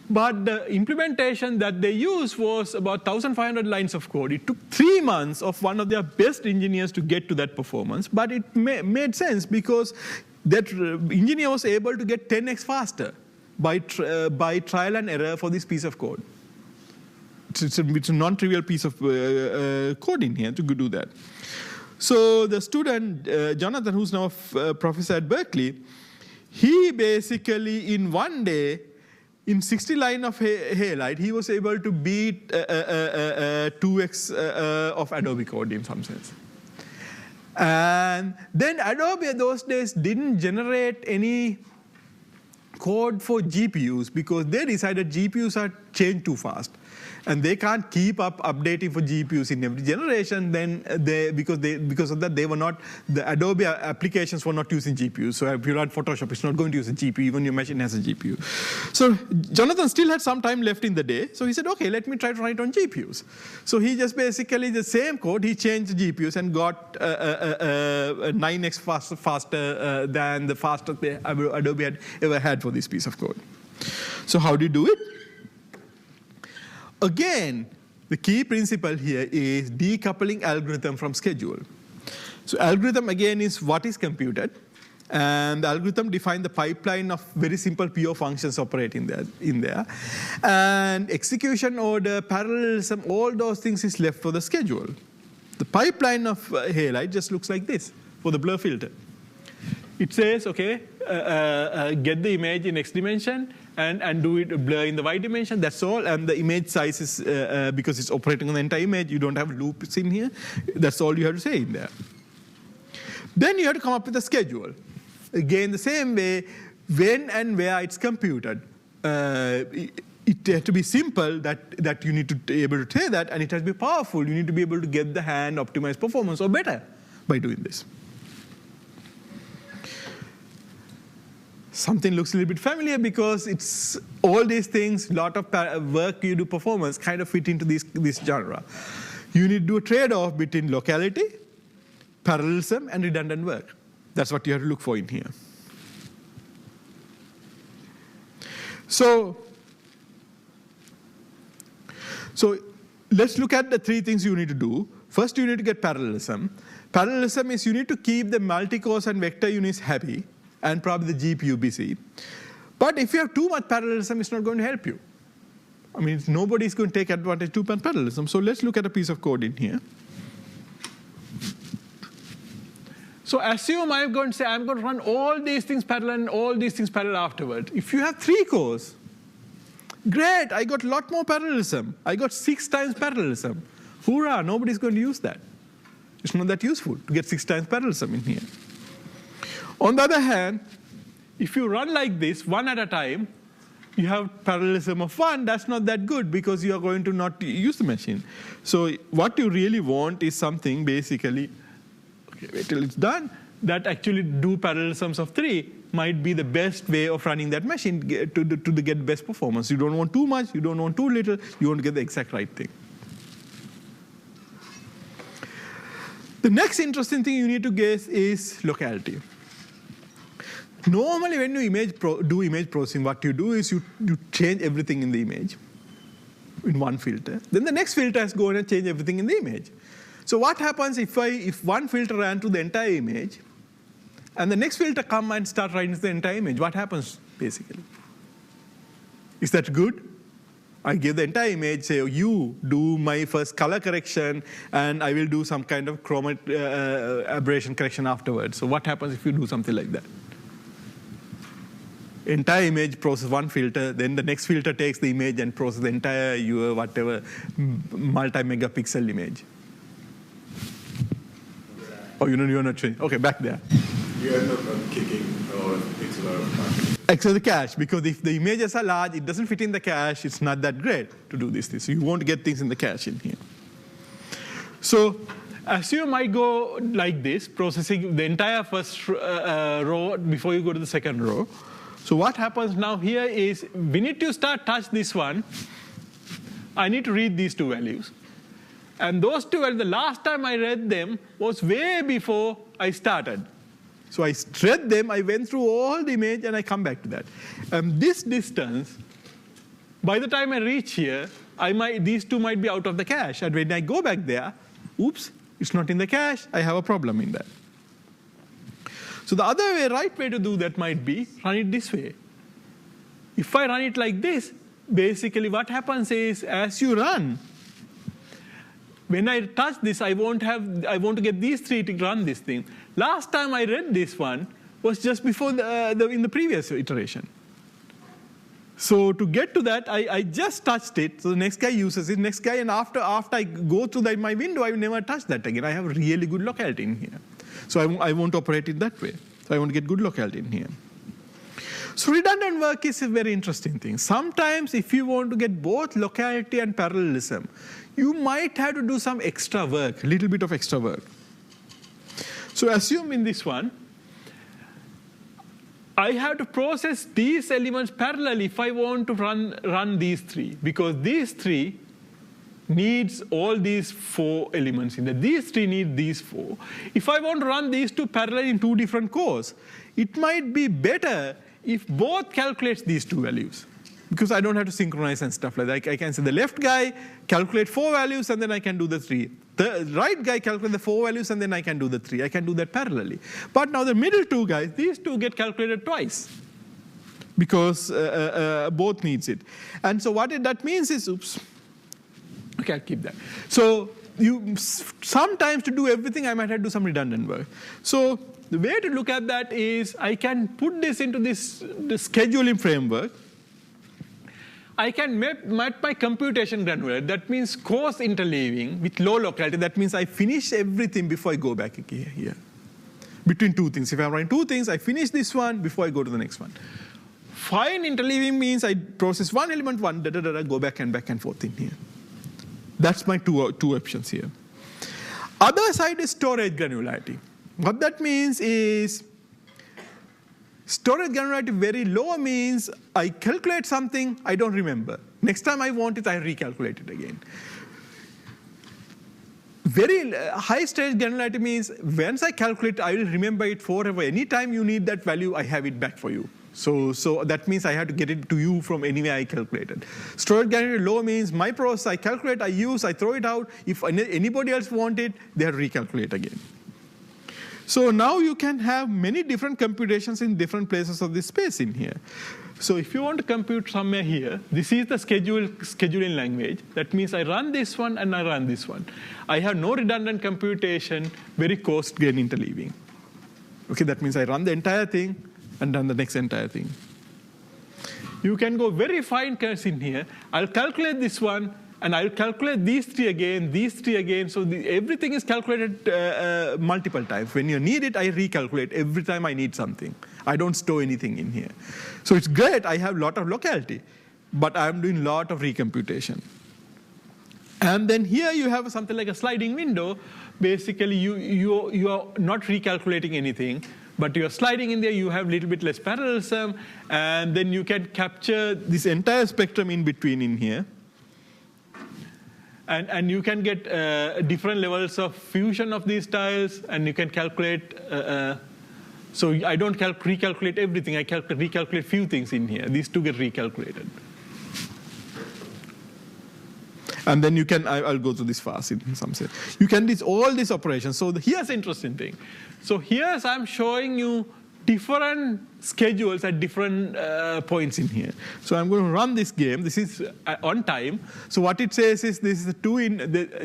But the implementation that they used was about 1,500 lines of code. It took 3 months of one of their best engineers to get to that performance. But it made sense because that engineer was able to get 10x faster by trial and error for this piece of code. It's a non-trivial piece of code in here to do that. So the student, Jonathan, who's now a professor at Berkeley, he basically in one day, in 60 lines of Halide, he was able to beat 2x of Adobe code in some sense. And then Adobe those days didn't generate any code for GPUs because they decided GPUs are changed too fast. And they can't keep up updating for GPUs in every generation. Then because of that, the Adobe applications were not using GPUs. So if you run Photoshop, it's not going to use a GPU, even your machine has a GPU. So Jonathan still had some time left in the day. So he said, OK, let me try to write on GPUs. So he just basically, the same code, he changed the GPUs and got 9x faster than the fastest Adobe had ever had for this piece of code. So how do you do it? Again, the key principle here is decoupling algorithm from schedule. So algorithm, again, is what is computed. And the algorithm defines the pipeline of very simple PO functions operating in there. And execution order, parallelism, all those things is left for the schedule. The pipeline of Halide just looks like this for the blur filter. It says, OK, get the image in X dimension, and do it blur in the Y dimension. That's all. And the image size is, because it's operating on the entire image, you don't have loops in here. That's all you have to say in there. Then you have to come up with a schedule. Again, the same way, when and where it's computed. It has to be simple that you need to be able to say that, and it has to be powerful. You need to be able to get the hand optimized performance or better by doing this. Something looks a little bit familiar because it's all these things, a lot of work you do performance kind of fit into this genre. You need to do a trade-off between locality, parallelism, and redundant work. That's what you have to look for in here. So So let's look at the 3 things you need to do. First, you need to get parallelism. Parallelism is you need to keep the multi-cores and vector units happy and probably the GPU busy. But if you have too much parallelism, it's not going to help you. I mean, nobody's going to take advantage of too much parallelism. So let's look at a piece of code in here. So assume I'm going to say I'm going to run all these things parallel and all these things parallel afterward. If you have 3 cores, great, I got a lot more parallelism. I got 6 times parallelism. Hoorah, nobody's going to use that. It's not that useful to get 6 times parallelism in here. On the other hand, if you run like this, 1 at a time, you have parallelism of 1. That's not that good because you are going to not use the machine. So what you really want is something basically, okay, wait till it's done, that actually do parallelisms of 3 might be the best way of running that machine to get best performance. You don't want too much, you don't want too little, you want to get the exact right thing. The next interesting thing you need to guess is locality. Normally, when you do image processing, what you do is you change everything in the image in one filter. Then the next filter is going to change everything in the image. So what happens if one filter ran through the entire image, and the next filter come and start writing the entire image? What happens, basically? Is that good? I give the entire image, say, oh, you do my first color correction, and I will do some kind of aberration correction afterwards. So what happens if you do something like that? Entire image process one filter, then the next filter takes the image and process the entire your whatever multi-megapixel image. Oh, you're not changing. Okay, back there. You end up kicking a lot of pixel out of cache. Except the cache, because if the images are large, it doesn't fit in the cache, it's not that great to do this thing. So you want to get things in the cache in here. So assume I go like this, processing the entire first row before you go to the second row. So what happens now here is, we need to touch this one. I need to read these 2 values. And those 2 values, the last time I read them was way before I started. So I read them, I went through all the image, and I come back to that. This distance, by the time I reach here, these 2 might be out of the cache. And when I go back there, oops, it's not in the cache. I have a problem in that. So the right way to do that might be run it this way. If I run it like this, basically what happens is, as you run, when I touch this, I want to get these 3 to run this thing. Last time I read this one was just before in the previous iteration. So to get to that, I just touched it. So the next guy uses it. Next guy, and after I go through my window, I will never touch that again. I have really good locality in here. So I want to operate it that way. So I want to get good locality in here. So redundant work is a very interesting thing. Sometimes if you want to get both locality and parallelism, you might have to do some extra work, a little bit of extra work. So assume in this one, I have to process these elements parallelly if I want to run these 3, because these 3 needs all these 4 elements in there. These 3 need these 4. If I want to run these 2 parallel in 2 different cores, it might be better if both calculates these 2 values, because I don't have to synchronize and stuff like that. I can say the left guy calculate 4 values, and then I can do the 3. The right guy calculate the 4 values, and then I can do the 3. I can do that parallelly. But now the middle 2 guys, these 2 get calculated twice, because both needs it. And so what that means is, oops, okay, I'll keep that. So sometimes to do everything, I might have to do some redundant work. So the way to look at that is, I can put this into the scheduling framework. I can map my computation granular. That means coarse interleaving with low locality. That means I finish everything before I go back here. Between 2 things. If I'm running 2 things, I finish this one before I go to the next one. Fine interleaving means I process one element, go back and forth in here. That's my two options here. Other side is storage granularity. What that means is, storage granularity very low means I calculate something, I don't remember. Next time I want it, I recalculate it again. Very high storage granularity means once I calculate, I will remember it forever. Anytime you need that value, I have it back for you. So that means I have to get it to you from anywhere I calculated. Storage guaranteed low means my process, I calculate, I use, I throw it out. If anybody else want it, they have to recalculate again. So now you can have many different computations in different places of this space in here. So if you want to compute somewhere here, this is the scheduling language. That means I run this one and I run this one. I have no redundant computation, very cost gain interleaving. Okay, that means I run the entire thing and run the next entire thing. You can go very fine curves in here. I'll calculate this one, and I'll calculate these three again. So everything is calculated multiple times. When you need it, I recalculate every time I need something. I don't store anything in here. So it's great. I have a lot of locality, but I'm doing a lot of recomputation. And then here you have something like a sliding window. Basically, you are not recalculating anything, but you're sliding in there. You have a little bit less parallelism, and then you can capture this entire spectrum in between in here. And you can get different levels of fusion of these tiles, and you can calculate. So I don't recalculate everything. I recalculate few things in here. These two get recalculated. And then you can, I'll go through this fast in some sense. You can do all these operations. So here's the interesting thing. So here's I'm showing you different schedules at different points in here. So I'm going to run this game. This is on time. So what it says is this is the two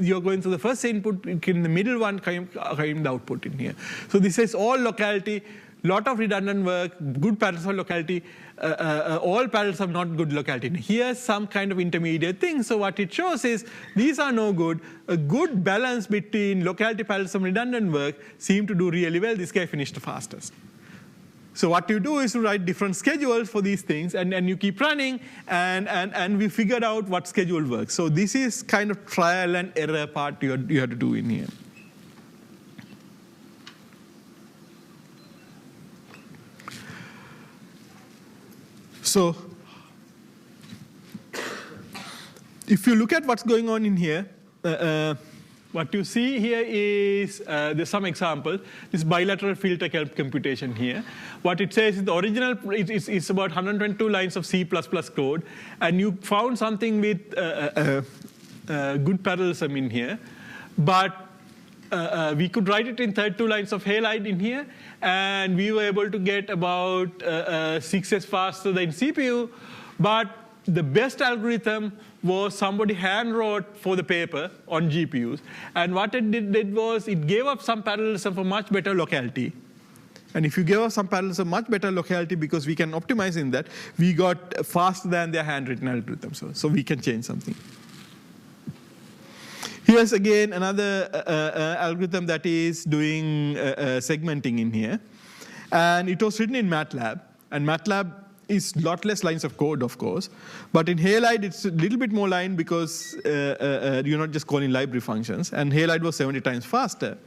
you're going to the first input, in the middle one, the output in here. So this is all locality, lot of redundant work, good parallels of locality, all parallels have not good locality. Here's some kind of intermediate thing. So what it shows is these are no good. A good balance between locality, parallelism, redundant work seem to do really well. This guy finished the fastest. So what you do is to write different schedules for these things, and you keep running, and we figured out what schedule works. So this is kind of trial and error part you have to do in here. So if you look at what's going on in here, what you see here is there's some example. This bilateral filter computation here. What it says is the original it's about 122 lines of C++ code, and you found something with good parallelism in here, but we could write it in 32 lines of Halide in here, and we were able to get about 6x faster than CPU. But the best algorithm was somebody hand wrote for the paper on GPUs. And what it did was it gave up some parallelism for much better locality. And if you give us some parallelism, much better locality, because we can optimize in that, we got faster than their handwritten algorithm. So we can change something. Here's again another algorithm that is doing segmenting in here. And it was written in MATLAB. And MATLAB is a lot less lines of code, of course. But in Halide, it's a little bit more line because you're not just calling library functions. And Halide was 70 times faster.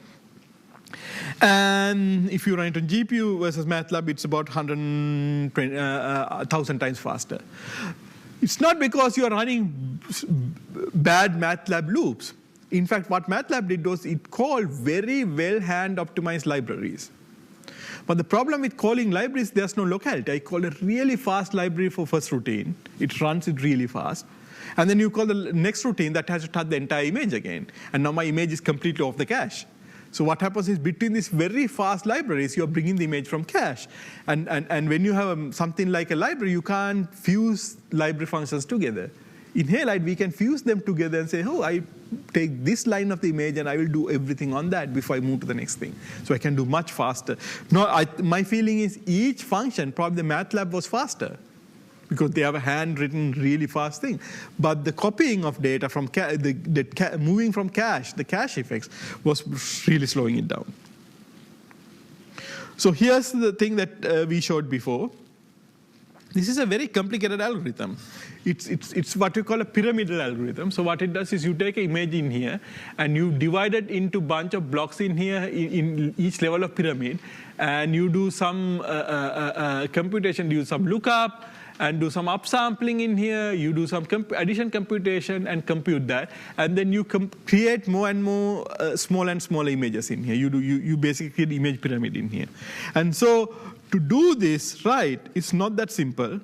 And if you run it on GPU versus MATLAB, it's about 1,000 times faster. It's not because you are running bad MATLAB loops. In fact, what MATLAB did was it called very well hand-optimized libraries. But the problem with calling libraries, there's no locality. I call a really fast library for first routine. It runs it really fast. And then you call the next routine that has to touch the entire image again. And now my image is completely off the cache. So what happens is between these very fast libraries, you're bringing the image from cache. And when you have something like a library, you can't fuse library functions together. In Halide, we can fuse them together and say, oh, I take this line of the image and I will do everything on that before I move to the next thing. So I can do much faster. My feeling is each function, probably the MATLAB was faster because they have a handwritten really fast thing. But the copying of data from moving from cache, the cache effects, was really slowing it down. So here's the thing that we showed before. This is a very complicated algorithm. It's what you call a pyramidal algorithm. So what it does is you take an image in here, and you divide it into a bunch of blocks in here in each level of pyramid, and you do some computation, you do some lookup, and do some upsampling in here. You do some addition computation and compute that. And then you create more and more small and smaller images in here. You basically create image pyramid in here. And so to do this right, it's not that simple.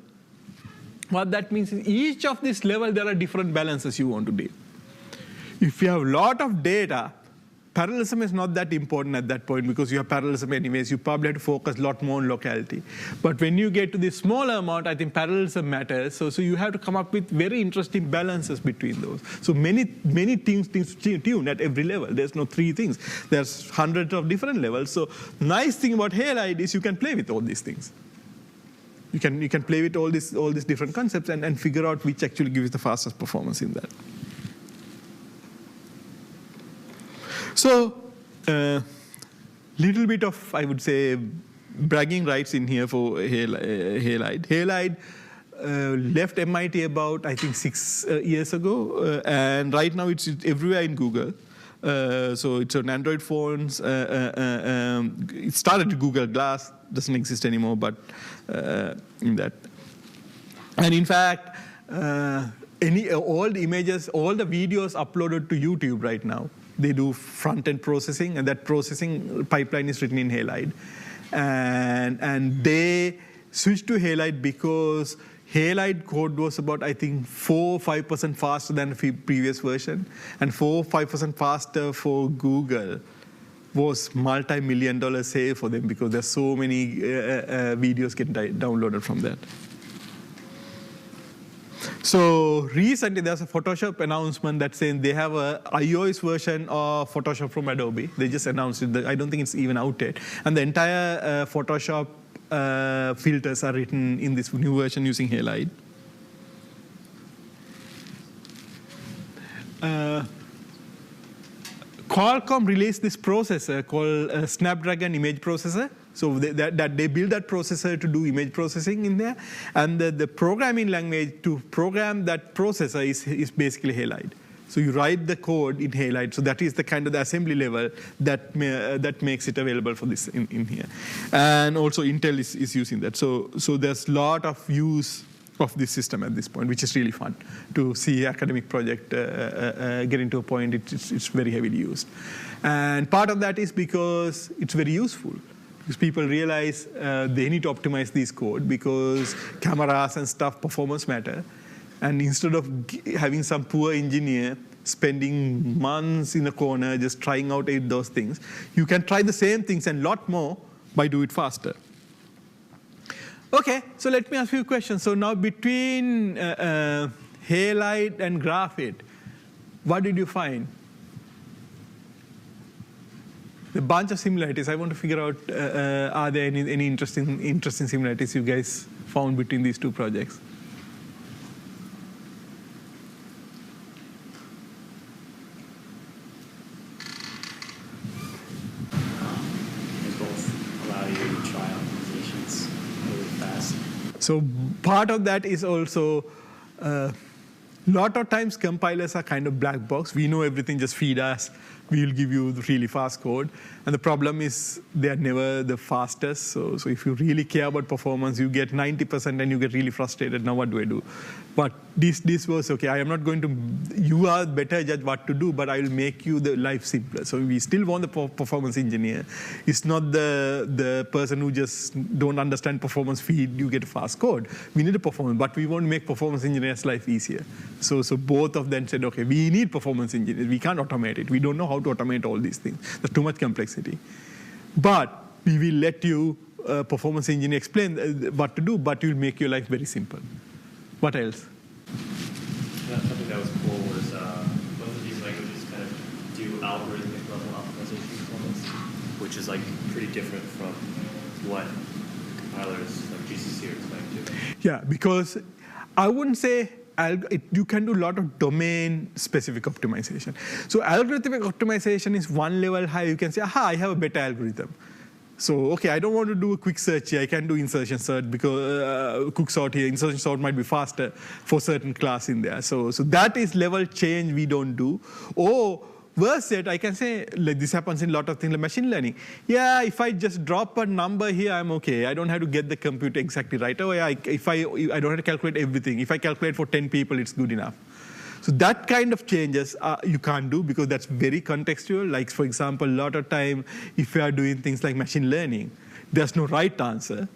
What that means is each of this level, there are different balances you want to do. If you have a lot of data, parallelism is not that important at that point because you have parallelism anyways. You probably have to focus a lot more on locality. But when you get to this smaller amount, I think parallelism matters. So you have to come up with very interesting balances between those. So many things to tune at every level. There's no 3 things. There's hundreds of different levels. So nice thing about Halide is you can play with all these things. You can play with all these different concepts and figure out which actually gives the fastest performance in that. So, little bit of, I would say, bragging rights in here for Halide. Halide left MIT about, I think, 6 years ago, and right now it's everywhere in Google. So it's on Android phones. It started with Google Glass, doesn't exist anymore, but in that. And in fact, all the images, all the videos uploaded to YouTube right now, they do front-end processing, and that processing pipeline is written in Halide. And they switched to Halide because Halide code was about, I think, 4 or 5% faster than the previous version, and 4 or 5% faster for Google was multi-million-dollar save for them because there's so many videos getting downloaded from that. So recently there's a Photoshop announcement that's saying they have a iOS version of Photoshop from Adobe. They just announced it. I don't think it's even out yet. And the entire Photoshop filters are written in this new version using Halide. Qualcomm released this processor called Snapdragon Image Processor. So they build that processor to do image processing in there. And the programming language to program that processor is basically Halide. So you write the code in Halide. So that is the kind of the assembly level that makes it available for this in here. And also Intel is using that. So there's a lot of use of this system at this point, which is really fun to see academic project get into a point it's very heavily used. And part of that is because it's very useful. Because people realize they need to optimize these code because cameras and stuff, performance matter. And instead of having some poor engineer spending months in a corner just trying out those things, you can try the same things and a lot more by doing it faster. Okay, so let me ask you a question. So now between Halide and GraphIt, what did you find? A bunch of similarities. I want to figure out, are there any interesting similarities you guys found between these two projects? They both allow you to try optimizations really fast. So part of that is also, lot of times compilers are kind of black box. We know everything, just feed us. We will give you the really fast code. And the problem is they are never the fastest. So if you really care about performance, you get 90% and you get really frustrated. Now what do I do? But this was, okay, I am not going to, you are better judge what to do, but I will make you the life simpler. So we still want the performance engineer. It's not the person who just don't understand performance feed, you get fast code. We need a performance, but we want to make performance engineers' life easier. So both of them said, okay, we need performance engineers. We can't automate it. We don't know how to automate all these things. There's too much complexity. But we will let you, performance engineer, explain what to do, but you'll make your life very simple. What else? Yeah, something that was cool was both of these languages kind of do algorithmic level optimization performance, which is like pretty different from what compilers like GCC are expecting to. Yeah, because I wouldn't say you can do a lot of domain-specific optimization. So algorithmic optimization is one level high. You can say, aha, I have a better algorithm. So, okay, I don't want to do a quick search here. I can do insertion search because quick sort here. Insertion sort might be faster for certain class in there. So that is level change we don't do. Or worse yet, I can say, like this happens in a lot of things like machine learning. Yeah, if I just drop a number here, I'm okay. I don't have to get the computer exactly right. Oh, yeah, I don't have to calculate everything. If I calculate for 10 people, it's good enough. So that kind of changes you can't do because that's very contextual. Like, for example, a lot of time, if you are doing things like machine learning, there's no right answer.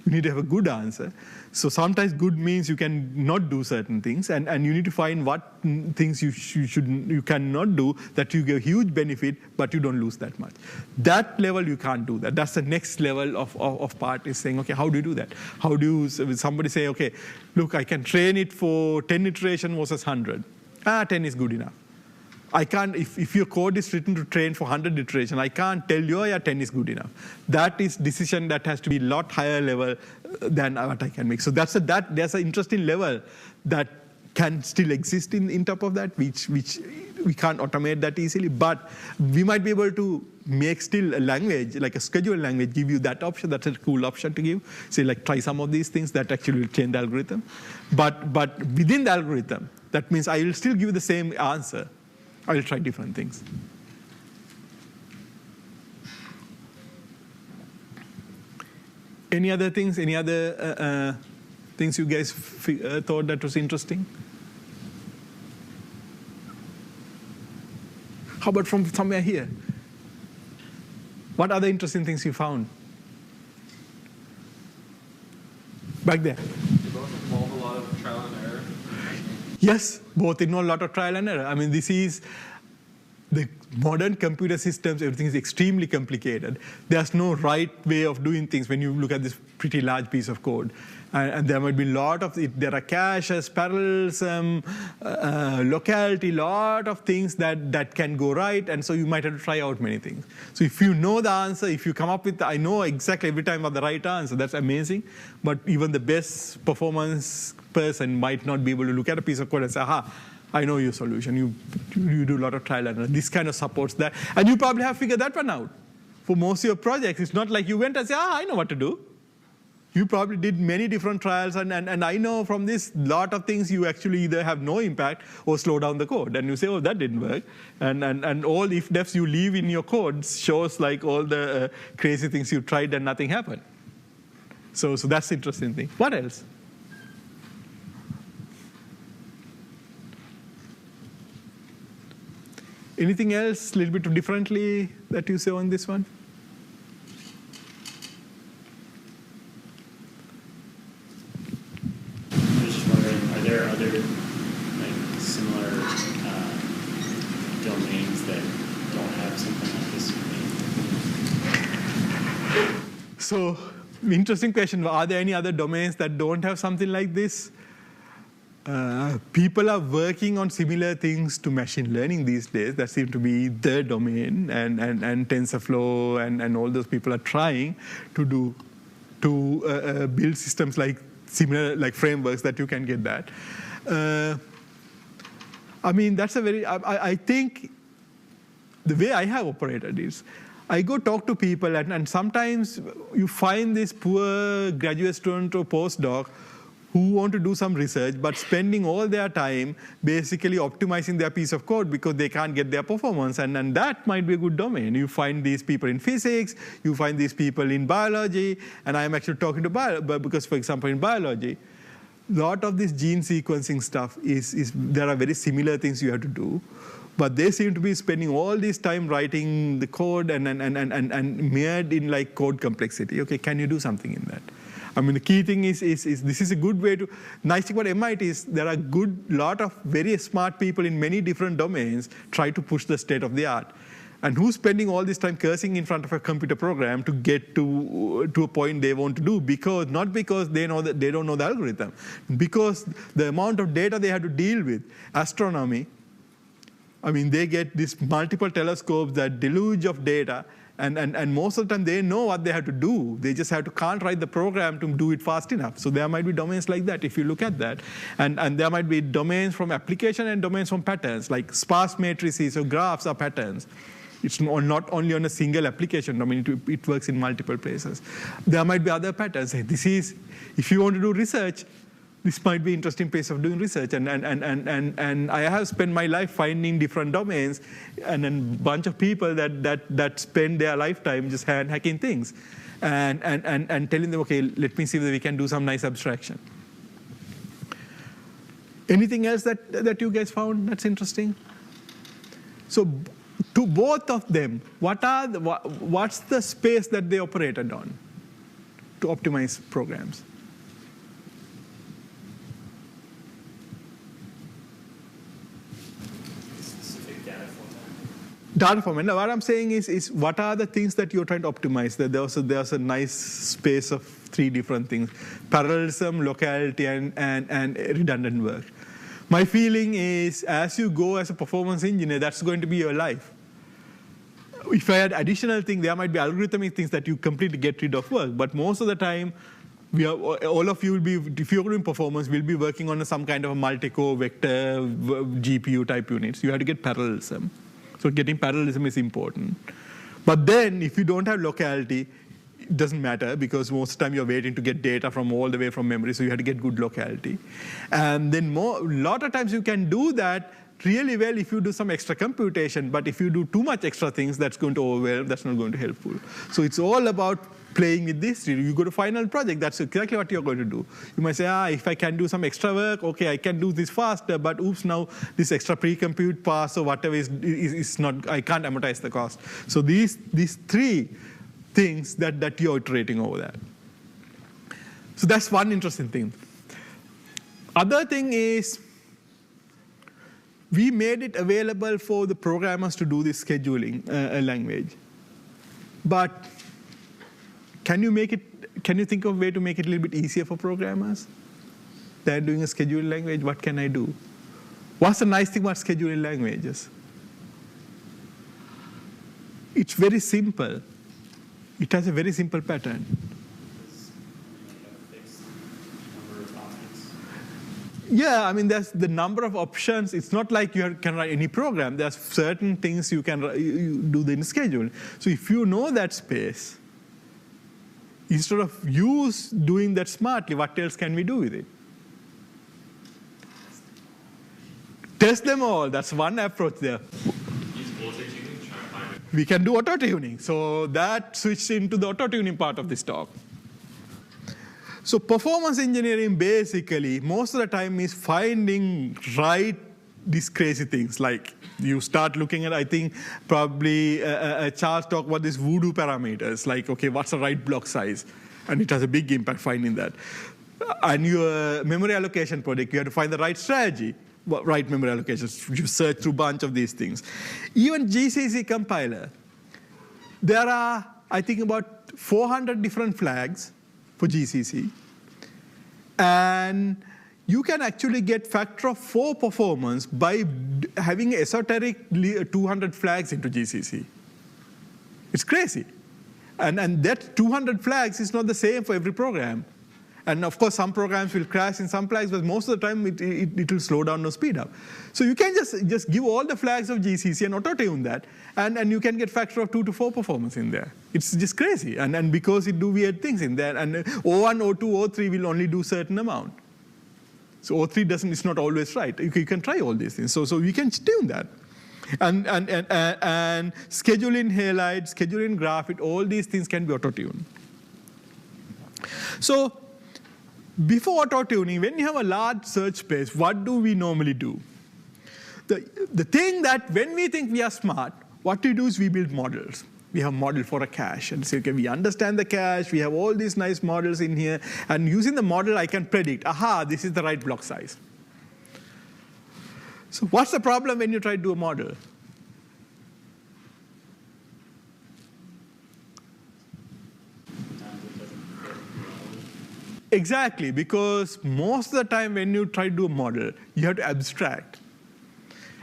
You need to have a good answer. So sometimes good means you can not do certain things, and you need to find what things you cannot do that you get huge benefit, but you don't lose that much. That level you can't do that. That's the next level of part is saying, okay, how do you do that? How do you, somebody say, okay, look, I can train it for 10 iteration versus 100. 10 is good enough. I can't, if your code is written to train for 100 iteration, I can't tell you, oh, yeah, 10 is good enough. That is decision that has to be a lot higher level than what I can make. So there's an interesting level that can still exist in top of that, which we can't automate that easily, but we might be able to make still a language, like a scheduled language, give you that option. That's a cool option to give. Say, like, try some of these things that actually will change the algorithm. But within the algorithm, that means I will still give the same answer. I will try different things. Any other things? Any other things you guys thought that was interesting? How about from somewhere here? What other interesting things you found? Back there. They both involve a lot of trial and error. Yes, both involve a lot of trial and error. I mean, this is the modern computer systems, everything is extremely complicated. There's no right way of doing things when you look at this pretty large piece of code. And there might be a lot of, there are caches, parallelism, locality, lot of things that can go right, and so you might have to try out many things. So if you know the answer, if you come up with, I know exactly every time what the right answer, that's amazing. But even the best performance person might not be able to look at a piece of code and say, aha, I know your solution. You do a lot of trial and error. This kind of supports that. And you probably have figured that one out. For most of your projects, it's not like you went and said, I know what to do. You probably did many different trials, and I know from this, lot of things you actually either have no impact or slow down the code. And you say, oh, that didn't work. And all if-defs you leave in your code shows like all the crazy things you tried and nothing happened. So that's the interesting thing. What else? Anything else a little bit differently that you say on this one? Are there other like similar domains that don't have something like this? So, interesting question. Are there any other domains that don't have something like this? People are working on similar things to machine learning these days. That seems to be the domain, and TensorFlow and all those people are trying to build systems like similar like frameworks that you can get that. I mean, that's a very, I think the way I have operated is, I go talk to people and sometimes you find this poor graduate student or postdoc who want to do some research but spending all their time basically optimizing their piece of code because they can't get their performance, and that might be a good domain. You find these people in physics, you find these people in biology, and I'm actually talking to because, for example, in biology, a lot of this gene sequencing stuff there are very similar things you have to do, but they seem to be spending all this time writing the code and mired in like code complexity. Okay, can you do something in that? I mean, the key thing is this is a good way to, nice thing about MIT is there are lot of very smart people in many different domains try to push the state of the art. And who's spending all this time cursing in front of a computer program to get to a point they want to do? Not because they know that they don't know the algorithm, because the amount of data they have to deal with, astronomy, I mean, they get these multiple telescopes, that deluge of data, and most of the time they know what they have to do. They just can't write the program to do it fast enough. So there might be domains like that if you look at that. And there might be domains from application and domains from patterns, like sparse matrices or graphs are patterns. It's not only on a single application. I mean, it works in multiple places. There might be other patterns. If you want to do research, this might be an interesting place of doing research. And I have spent my life finding different domains, and then a bunch of people that spend their lifetime just hacking things and telling them, okay, let me see whether we can do some nice abstraction. Anything else that you guys found that's interesting? So to both of them, what's the space that they operated on to optimize programs? Specific data format. Data format. Now, what I'm saying is what are the things that you're trying to optimize? There's a nice space of 3 different things: parallelism, locality, and redundant work. My feeling is, as you go as a performance engineer, that's going to be your life. If I had additional things, there might be algorithmic things that you completely get rid of work. But most of the time, all of you will be, if you're doing performance, will be working on some kind of a multi-core vector GPU type units. You have to get parallelism. So getting parallelism is important. But then, if you don't have locality, it doesn't matter, because most of the time you're waiting to get data from all the way from memory, so you have to get good locality. And then a lot of times you can do that really well if you do some extra computation, but if you do too much extra things, that's going to overwhelm, that's not going to be helpful. So it's all about playing with this. You go to final project, that's exactly what you're going to do. You might say, if I can do some extra work, okay, I can do this faster, but oops, now this extra pre-compute pass or whatever is not, I can't amortize the cost. So these 3 things that you're iterating over that. So that's one interesting thing. Other thing is, we made it available for the programmers to do this scheduling language. But can you think of a way to make it a little bit easier for programmers? They're doing a scheduling language, what can I do? What's the nice thing about scheduling languages? It's very simple. It has a very simple pattern. Yeah, I mean, there's the number of options. It's not like you can write any program. There's certain things you can you do in schedule. So if you know that space, instead of you doing that smartly, what else can we do with it? Test them all. That's one approach there. We can do auto-tuning. So that switched into the auto-tuning part of this talk. So performance engineering basically, most of the time, is finding these crazy things. Like you start looking at, I think, probably Charles talked about these voodoo parameters. Like, okay, what's the right block size? And it has a big impact finding that. And your memory allocation project, you have to find the right strategy. Right memory allocations. You search through a bunch of these things. Even GCC compiler, there are, I think, about 400 different flags for GCC. And you can actually get factor of 4 performance by having esoteric 200 flags into GCC. It's crazy. And that 200 flags is not the same for every program. And of course, some programs will crash in some flags, but most of the time it will slow down or speed up. So you can just give all the flags of GCC and auto-tune that, and you can get factor of 2 to 4 performance in there. It's just crazy. And because it do weird things in there, and O1, O2, O3 will only do certain amount. So O3 it's not always right. You can try all these things. So you can tune that. And scheduling Halide, scheduling GraphIt, all these things can be auto-tuned. So before auto-tuning, when you have a large search space, what do we normally do? The thing that when we think we are smart, what we do is we build models. We have a model for a cache and say, okay, we understand the cache, we have all these nice models in here, and using the model I can predict, this is the right block size. So what's the problem when you try to do a model? Exactly, because most of the time when you try to do a model, you have to abstract.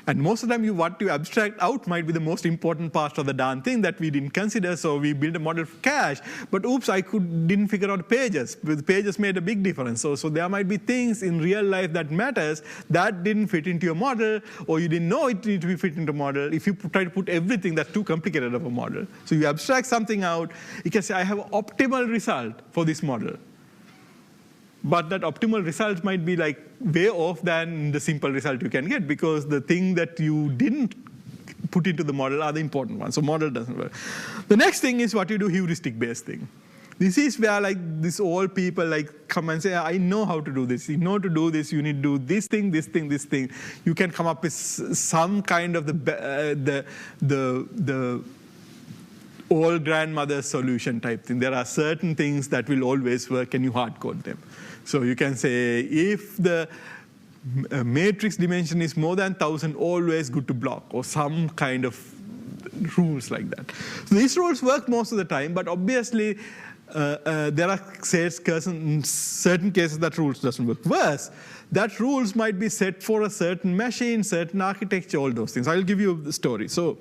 And most of the time, what you abstract out might be the most important part of the darn thing that we didn't consider. So we built a model for cache, but oops, didn't figure out pages. The pages made a big difference. So there might be things in real life that matters that didn't fit into your model, or you didn't know it needed to be fit into a model. If you try to put everything, that's too complicated of a model. So you abstract something out. You can say, I have an optimal result for this model. But that optimal result might be like way off than the simple result you can get, because the thing that you didn't put into the model are the important ones. So model doesn't work. The next thing is what you do, heuristic-based thing. This is where like these old people like come and say, I know how to do this. You know to do this, you need to do this thing, this thing, this thing. You can come up with some kind of the old grandmother's solution type thing. There are certain things that will always work and you hard code them. So you can say if the matrix dimension is more than 1,000, always good to block, or some kind of rules like that. So these rules work most of the time, but obviously there are certain cases that rules doesn't work. Worse, that rules might be set for a certain machine, certain architecture, all those things. I'll give you the story. So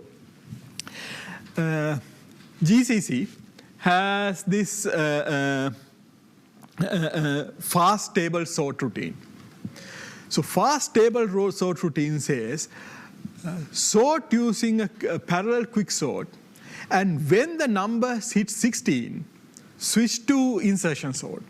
GCC has this fast table sort routine. So fast table sort routine says sort using a parallel quicksort, and when the number hits 16, switch to insertion sort.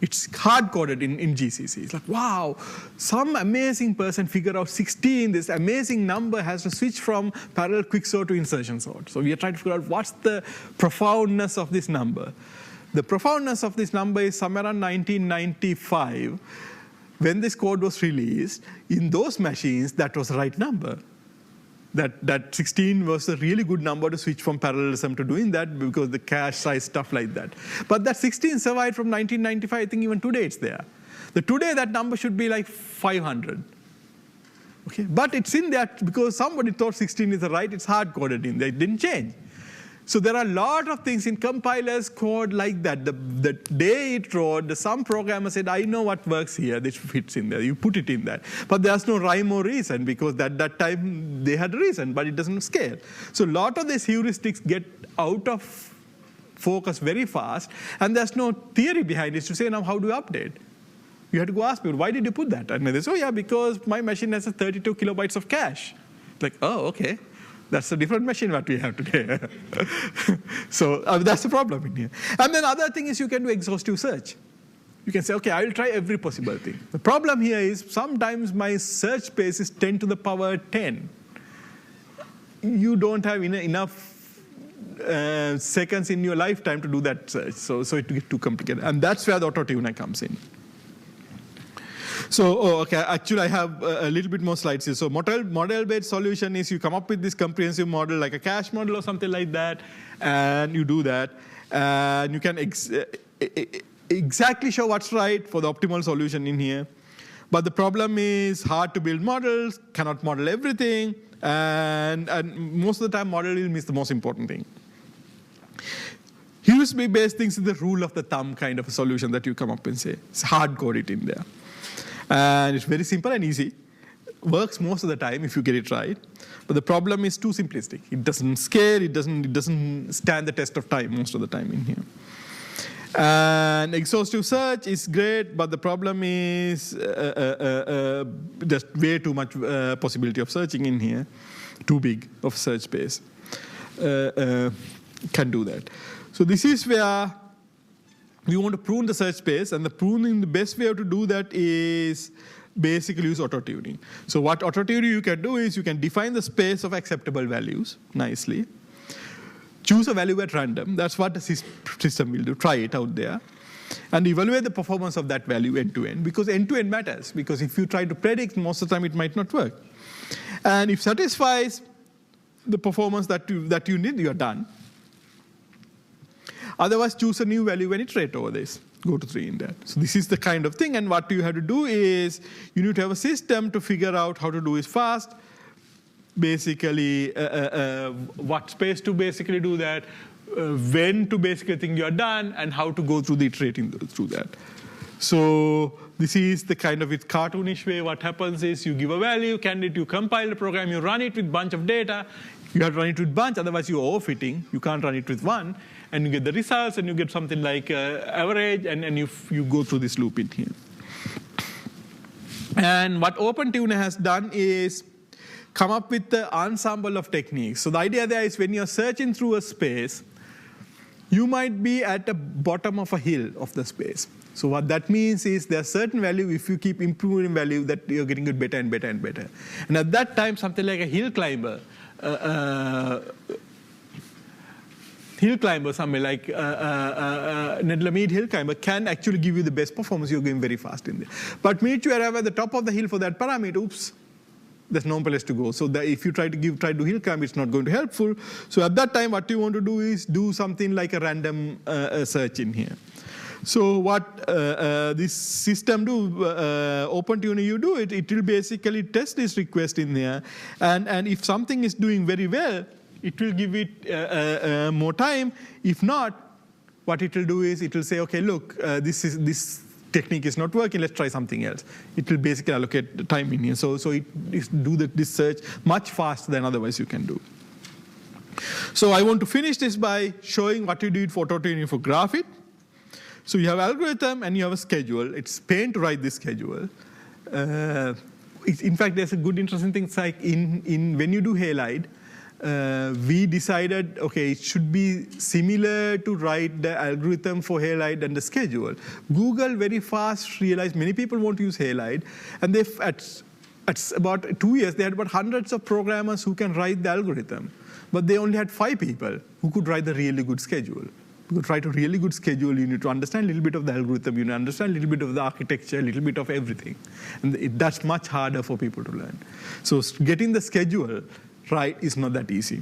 It's hard-coded in GCC. It's like, wow, some amazing person figured out 16, this amazing number has to switch from parallel quicksort to insertion sort. So we are trying to figure out what's the profoundness of this number. The profoundness of this number is somewhere around 1995. When this code was released, in those machines, that was the right number. That 16 was a really good number to switch from parallelism to doing that, because the cache size, stuff like that. But that 16 survived from 1995. I think even today it's there. Today that number should be like 500. Okay? But it's in there because somebody thought 16 is the right, it's hard-coded in there. It didn't change. So there are a lot of things in compilers code like that. The day it wrote, some programmer said, I know what works here, this fits in there. You put it in there. But there's no rhyme or reason, because at that time they had a reason, but it doesn't scale. So a lot of these heuristics get out of focus very fast, and there's no theory behind it to say, now how do you update? You have to go ask people, why did you put that? And they say, oh yeah, because my machine has a 32 kilobytes of cache. Like, oh, okay. That's a different machine what we have today. So that's the problem in here. And then other thing is you can do exhaustive search. You can say, okay, I will try every possible thing. The problem here is sometimes my search space is 10 to the power 10. You don't have enough seconds in your lifetime to do that search. So it gets too complicated. And that's where the Autotuner comes in. So, okay, actually I have a little bit more slides here. So model-based solution is you come up with this comprehensive model, like a cache model or something like that, and you do that. And you can exactly show what's right for the optimal solution in here. But the problem is hard to build models, cannot model everything, and most of the time modeling is the most important thing. Heuristic-based things is the rule of the thumb kind of a solution that you come up and say. It's hard-code it in there. And it's very simple and easy. Works most of the time if you get it right. But the problem is too simplistic. It doesn't scale. It doesn't stand the test of time most of the time in here. And exhaustive search is great, but the problem is there's way too much possibility of searching in here. Too big of search space. Can do that. So this is where we want to prune the search space, and the best way to do that is basically use auto-tuning. So what auto-tuning you can do is you can define the space of acceptable values nicely. Choose a value at random. That's what the system will do. Try it out there. And evaluate the performance of that value end-to-end, because end-to-end matters. Because if you try to predict, most of the time it might not work. And if satisfies the performance that you need, you're done. Otherwise, choose a new value and iterate over this. Go to 3 in that. So this is the kind of thing. And what you have to do is you need to have a system to figure out how to do it fast. Basically, what space to basically do that, when to basically think you're done, and how to go through the iterating through that. So this is the kind of its cartoonish way. What happens is you give a value, you compile the program, you run it with a bunch of data. You have to run it with a bunch, otherwise you're overfitting. You can't run it with one. And you get the results, and you get something like average, and you go through this loop in here. And what OpenTuner has done is come up with the ensemble of techniques. So the idea there is when you're searching through a space, you might be at the bottom of a hill of the space. So what that means is there's certain value, if you keep improving value, that you're getting it better and better and better. And at that time, something like a hill climber, something like Nedlamede hill climber can actually give you the best performance. You're going very fast in there. But minute you arrive at the top of the hill for that parameter, oops, there's no place to go. So that if you try to do hill climb, it's not going to be helpful. So at that time, what you want to do is do something like a random search in here. So what this system do, OpenTuner, you do it will basically test this request in there. And if something is doing very well, it will give it more time. If not, what it will do is it will say, okay, look, this technique is not working, let's try something else. It will basically allocate the time in here. So it do this search much faster than otherwise you can do. So I want to finish this by showing what you did for Autotuning for GraphIt. So you have algorithm and you have a schedule. It's pain to write this schedule. In fact, there's a good interesting thing. It's like when you do Halide, we decided, okay, it should be similar to write the algorithm for Halide and the schedule. Google very fast realized many people want to use Halide, and they at about 2 years, they had about hundreds of programmers who can write the algorithm, but they only had 5 people who could write the really good schedule. To write a really good schedule, you need to understand a little bit of the algorithm, you need to understand a little bit of the architecture, a little bit of everything. And that's much harder for people to learn. So getting the schedule right is not that easy.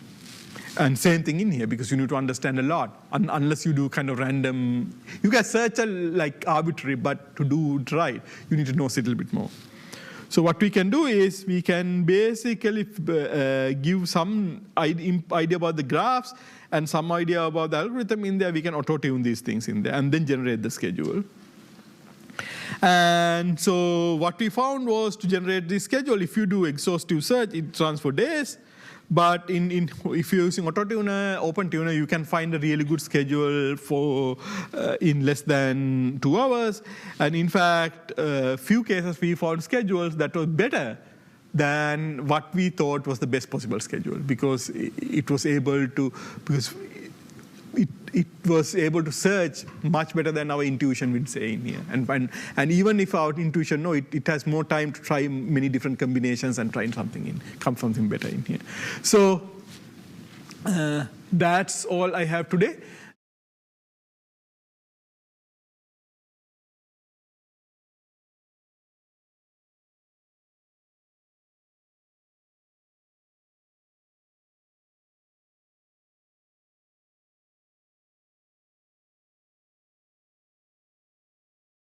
And same thing in here, because you need to understand a lot. Unless you do kind of random, you can search like arbitrary, but to do it right, you need to know a little bit more. So what we can do is we can basically give some idea about the graphs and some idea about the algorithm in there. We can auto-tune these things in there and then generate the schedule. And so what we found was to generate this schedule, if you do exhaustive search, it runs for days. But if you're using Autotuner, OpenTuner, you can find a really good schedule for in less than 2 hours. And in fact, a few cases we found schedules that were better than what we thought was the best possible schedule, because it was able to search much better than our intuition would say in here. And even if our intuition, no, it has more time to try many different combinations and try something better in here. So that's all I have today.